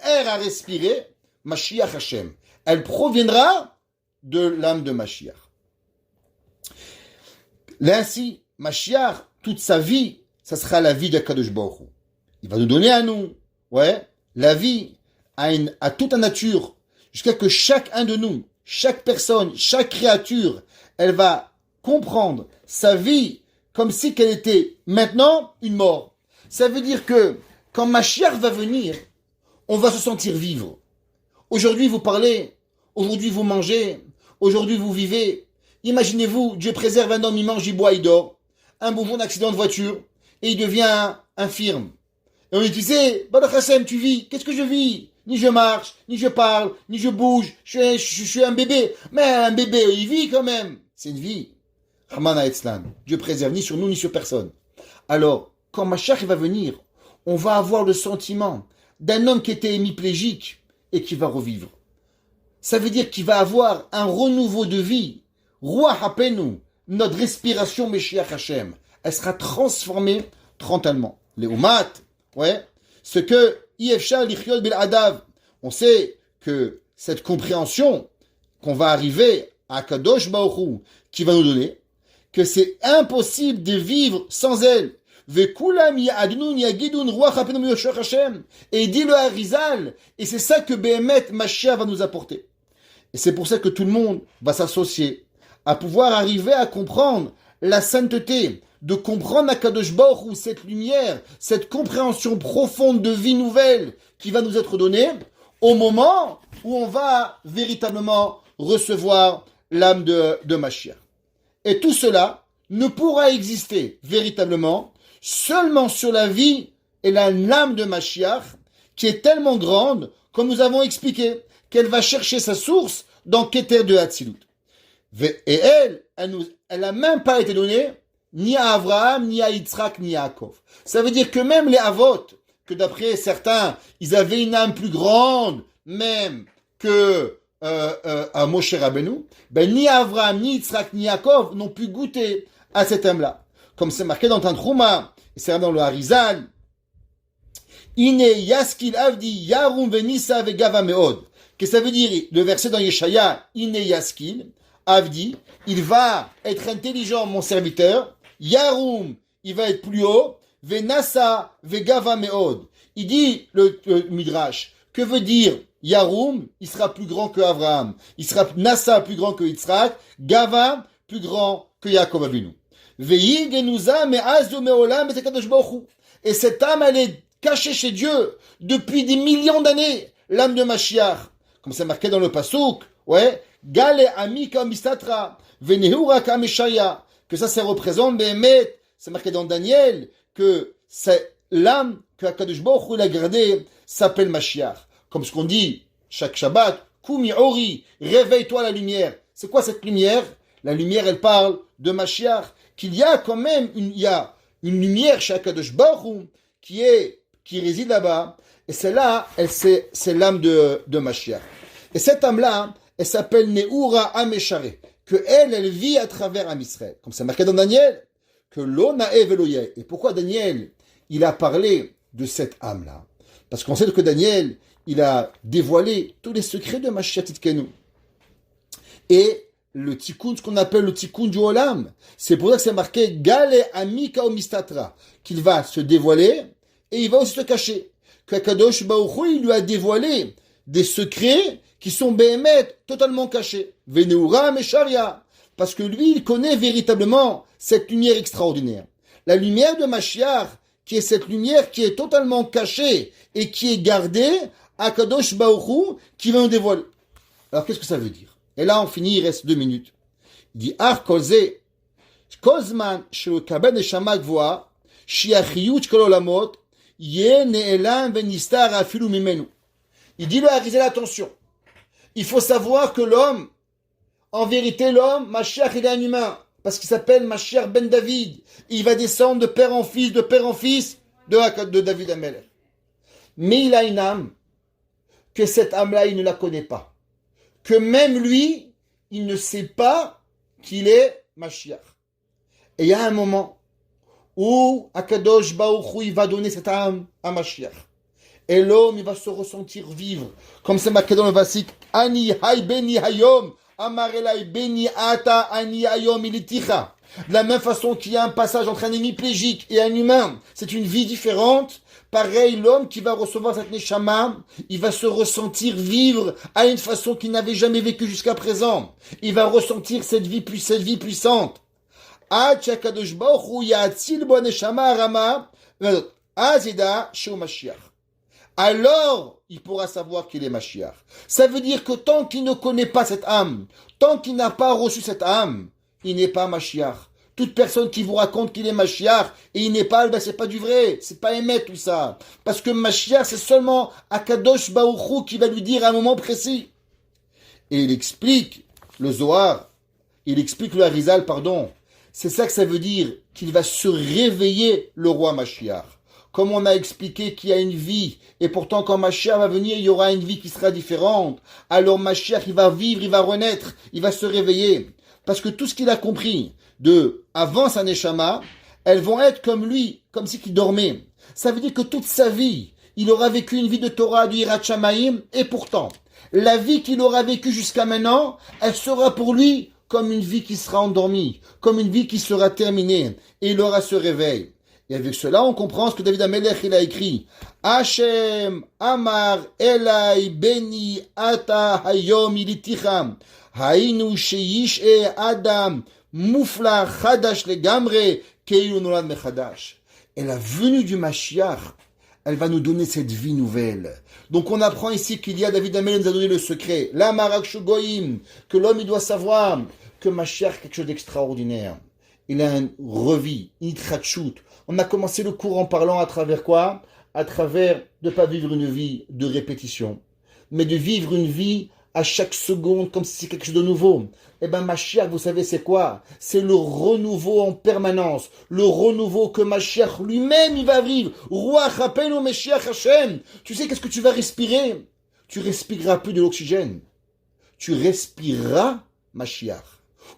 air à respirer? Mashiach Hashem. Elle proviendra de l'âme de Mashiach. Là, ainsi, Mashiach, toute sa vie, ça sera la vie d'Akadosh Baruch Hu. Il va nous donner à nous, la vie à toute la nature, jusqu'à que chacun de nous, chaque personne, chaque créature, elle va comprendre sa vie comme si qu'elle était maintenant une mort. Ça veut dire que quand Mashiach va venir, on va se sentir vivre. Aujourd'hui, vous parlez, aujourd'hui, vous mangez, aujourd'hui, vous vivez. Imaginez-vous, Dieu préserve un homme, il mange, il boit, il dort. Un bon jour d'accident de voiture, et il devient infirme. Et on lui disait, Baruch Hashem, tu vis. Qu'est-ce que je vis? Ni je marche, ni je parle, ni je bouge. Je suis un bébé. Mais un bébé, il vit quand même. C'est une vie. Ramana Etzlan. Dieu préserve ni sur nous, ni sur personne. Alors, quand Mashiach va venir, on va avoir le sentiment d'un homme qui était hémiplégique et qui va revivre. Ça veut dire qu'il va avoir un renouveau de vie. Ruach Hapenu, notre respiration Meshiach Hashem, elle sera transformée totalement. Les Umat, ce que Yefshal Lichiot Bil Adav, on sait que cette compréhension qu'on va arriver à Kadosh Baruch Hu, qui va nous donner, que c'est impossible de vivre sans elle. Vekulam ya'adnun yagidun ruach hapenu miyosher Hashem. Et il dit le Harizal, et c'est ça que Behemet Mashiach va nous apporter. Et c'est pour ça que tout le monde va s'associer à pouvoir arriver à comprendre la sainteté, de comprendre Akadosh Baruch Hu, cette lumière, cette compréhension profonde de vie nouvelle qui va nous être donnée au moment où on va véritablement recevoir l'âme de Mashiach. Et tout cela ne pourra exister véritablement seulement sur la vie et l'âme de Mashiach qui est tellement grande, comme nous avons expliqué, qu'elle va chercher sa source dans Keter de Hatzilut. Et elle n'a même pas été donnée ni à Abraham, ni à Yitzhak, ni à Yaakov. Ça veut dire que même les Avot, que d'après certains, ils avaient une âme plus grande, même que à Moshe Rabbeinu, ni Abraham, ni Yitzhak, ni Yaakov n'ont pu goûter à cette âme-là. Comme c'est marqué dans Tantrouma, et c'est dans le Harizal, Ine Yaskil Avdi Yarum Venisa Vegava Meod. Que ça veut dire, le verset dans Yeshaya, Ine Yaskil Avdi, il va être intelligent, mon serviteur. Yarum, il va être plus haut. Venasa, Vegava Meod. Il dit, le Midrash, que veut dire Yarum? Il sera plus grand que Abraham. Il sera Nasa plus grand que Yitzhak. Gava, plus grand que Yaakov Avinu. Ve'i genuza me'azu me'olam et Kadosh Baruch Hu. Et cette âme, elle est cachée chez Dieu depuis des millions d'années. L'âme de Mashiach. Comme c'est marqué dans le Pasuk. Gale amika mistatra. Venehura kameshaya. Que ça représente Behemet, c'est marqué dans Daniel, que c'est l'âme que Akadosh Baruch Hu a gardée s'appelle Mashiach. Comme ce qu'on dit chaque Shabbat, Kumi Ori, réveille-toi la lumière. C'est quoi cette lumière? La lumière, elle parle de Mashiach, qu'il y a quand même une lumière chez Akadosh Baruch Hu qui réside là-bas, et celle-là, c'est l'âme de Mashiach. Et cette âme-là, elle s'appelle Neura Ameshare, que elle vit à travers Am Israël. Comme c'est marqué dans Daniel, que l'Onae Veloye. Et pourquoi Daniel, il a parlé de cette âme-là? Parce qu'on sait que Daniel, il a dévoilé tous les secrets de Mashiach Tzidkenu. Et le tikkun, ce qu'on appelle le tikkun du Olam. C'est pour ça que c'est marqué Gale Amika Omistatra, qu'il va se dévoiler et il va aussi se cacher. Que Kadosh Baruch Hu, il lui a dévoilé des secrets qui sont Behemet, totalement cachés. Veneura Mesharia. Parce que lui, il connaît véritablement cette lumière extraordinaire. La lumière de Mashiach, qui est cette lumière qui est totalement cachée et qui est gardée à Kadosh Baruch Hu, qui va nous dévoiler. Alors, qu'est-ce que ça veut dire? Et là, on finit, il reste 2 minutes. Il dit, Kolze, Kozman, Shekaben Neshama Gvoa, Shiachiyut Kol Olamot, Ye Ne'elam Venistar Afilu Mimenu. Il dit le Harizal, attention. Il faut savoir que l'homme, en vérité, l'homme, Mashiach, il est un humain. Parce qu'il s'appelle Mashiach ben David. Il va descendre de père en fils, de David Amelech. Mais il a une âme, que cette âme-là, il ne la connaît pas. Que même lui, il ne sait pas qu'il est Mashiach. Et il y a un moment où Akadosh Baruch Hu, il va donner cette âme à Mashiach. Et l'homme, il va se ressentir vivre. Comme c'est marqué dans le Vasik, Ani hay beni hayom, amarelai beni ata ani hayom iliticha. De la même façon qu'il y a un passage entre un hémiplégique et un humain, c'est une vie différente. Pareil, l'homme qui va recevoir cette neshama, il va se ressentir vivre à une façon qu'il n'avait jamais vécu jusqu'à présent. Il va ressentir cette vie puissante. Alors, il pourra savoir qu'il est Mashiach. Ça veut dire que tant qu'il ne connaît pas cette âme, tant qu'il n'a pas reçu cette âme, il n'est pas Mashiach. Toute personne qui vous raconte qu'il est Mashiach et il n'est pas, ben c'est pas du vrai, c'est pas émettre tout ça. Parce que Mashiach, c'est seulement Akadosh Baruch Hu qui va lui dire à un moment précis. Et il explique le Zohar, il explique le Harizal, pardon. C'est ça que ça veut dire, qu'il va se réveiller, le roi Mashiach. Comme on a expliqué qu'il y a une vie, et pourtant quand Mashiach va venir, il y aura une vie qui sera différente. Alors Mashiach, il va vivre, il va renaître, il va se réveiller. Parce que tout ce qu'il a compris de avant sa neshama, elles vont être comme lui, comme si qu'il dormait. Ça veut dire que toute sa vie, il aura vécu une vie de Torah, du Yirat Shamayim, et pourtant, la vie qu'il aura vécue jusqu'à maintenant, elle sera pour lui comme une vie qui sera endormie, comme une vie qui sera terminée, et il aura ce réveil. Et avec cela, on comprend ce que David Amelech il a écrit. Hashem Amar Elai Beni Ata Hayom Iliticham Hainu Sheish E Adam Mufla Chadash Legamre Keilu Nolad Mechadash. Et la venue du Mashiach, elle va nous donner cette vie nouvelle. Donc on apprend ici qu'il y a, David Amelech nous a donné le secret, la Marak Shugoyim, que l'homme il doit savoir que Mashiach est quelque chose d'extraordinaire. Il a une revie, une itratchout. On a commencé le cours en parlant à travers quoi? À travers de ne pas vivre une vie de répétition, mais de vivre une vie à chaque seconde comme si c'était quelque chose de nouveau. Eh bien, Mashiach, vous savez c'est quoi? C'est le renouveau en permanence. Le renouveau que Mashiach lui-même, il va vivre. Ruach Hapenu Mashiach Hashem. Tu sais qu'est-ce que tu vas respirer? Tu respireras plus de l'oxygène. Tu respireras Mashiach.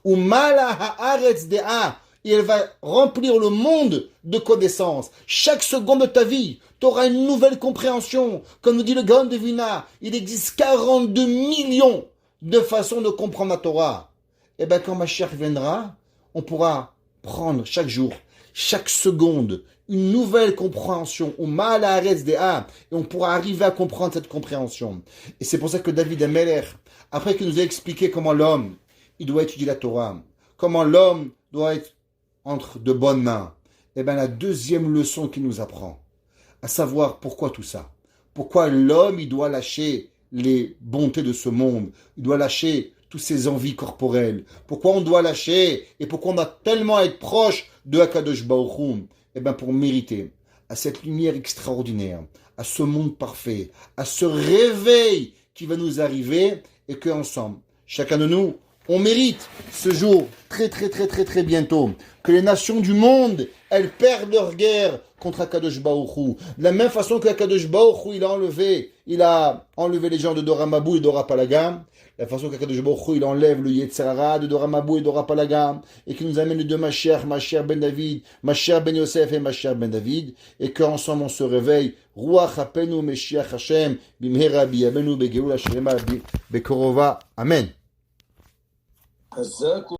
Ou Mala Haaretz Dea. Et elle va remplir le monde de connaissances. Chaque seconde de ta vie, tu auras une nouvelle compréhension. Comme nous dit le Gaon de Vilna, il existe 42 millions de façons de comprendre la Torah. Et bien quand Mashiach viendra, on pourra prendre chaque jour, chaque seconde, une nouvelle compréhension. Ou Ma'al Haaretz Dea. Et on pourra arriver à comprendre cette compréhension. Et c'est pour ça que David Amelech, après qu'il nous a expliqué comment l'homme, il doit étudier la Torah, comment l'homme doit être entre de bonnes mains, et bien la deuxième leçon qu'il nous apprend, à savoir pourquoi tout ça. Pourquoi l'homme, il doit lâcher les bontés de ce monde, il doit lâcher toutes ses envies corporelles. Pourquoi on doit lâcher, et pourquoi on doit tellement être proche de Akadosh Baruch Hu, et bien pour mériter à cette lumière extraordinaire, à ce monde parfait, à ce réveil qui va nous arriver, et qu'ensemble, chacun de nous, on mérite ce jour très bientôt que les nations du monde, elles perdent leur guerre contre Akadosh Baruch Hu. De la même façon que Akadosh Baruch Hu, il a enlevé les gens de Dora Mabou et Dora Palaga. La façon qu'Akadosh Baruch Hu, il enlève le Yetzer Hara de Dora Mabou et Dora Palaga, et qui nous amène les deux Mashiach ben David, Mashiach ben Yosef et Mashiach ben David, et qu'ensemble on se réveille. Ruach Hapenu Mashiach Hashem, bimhera biyabenu begeula shlema bekorova. Amen. חזק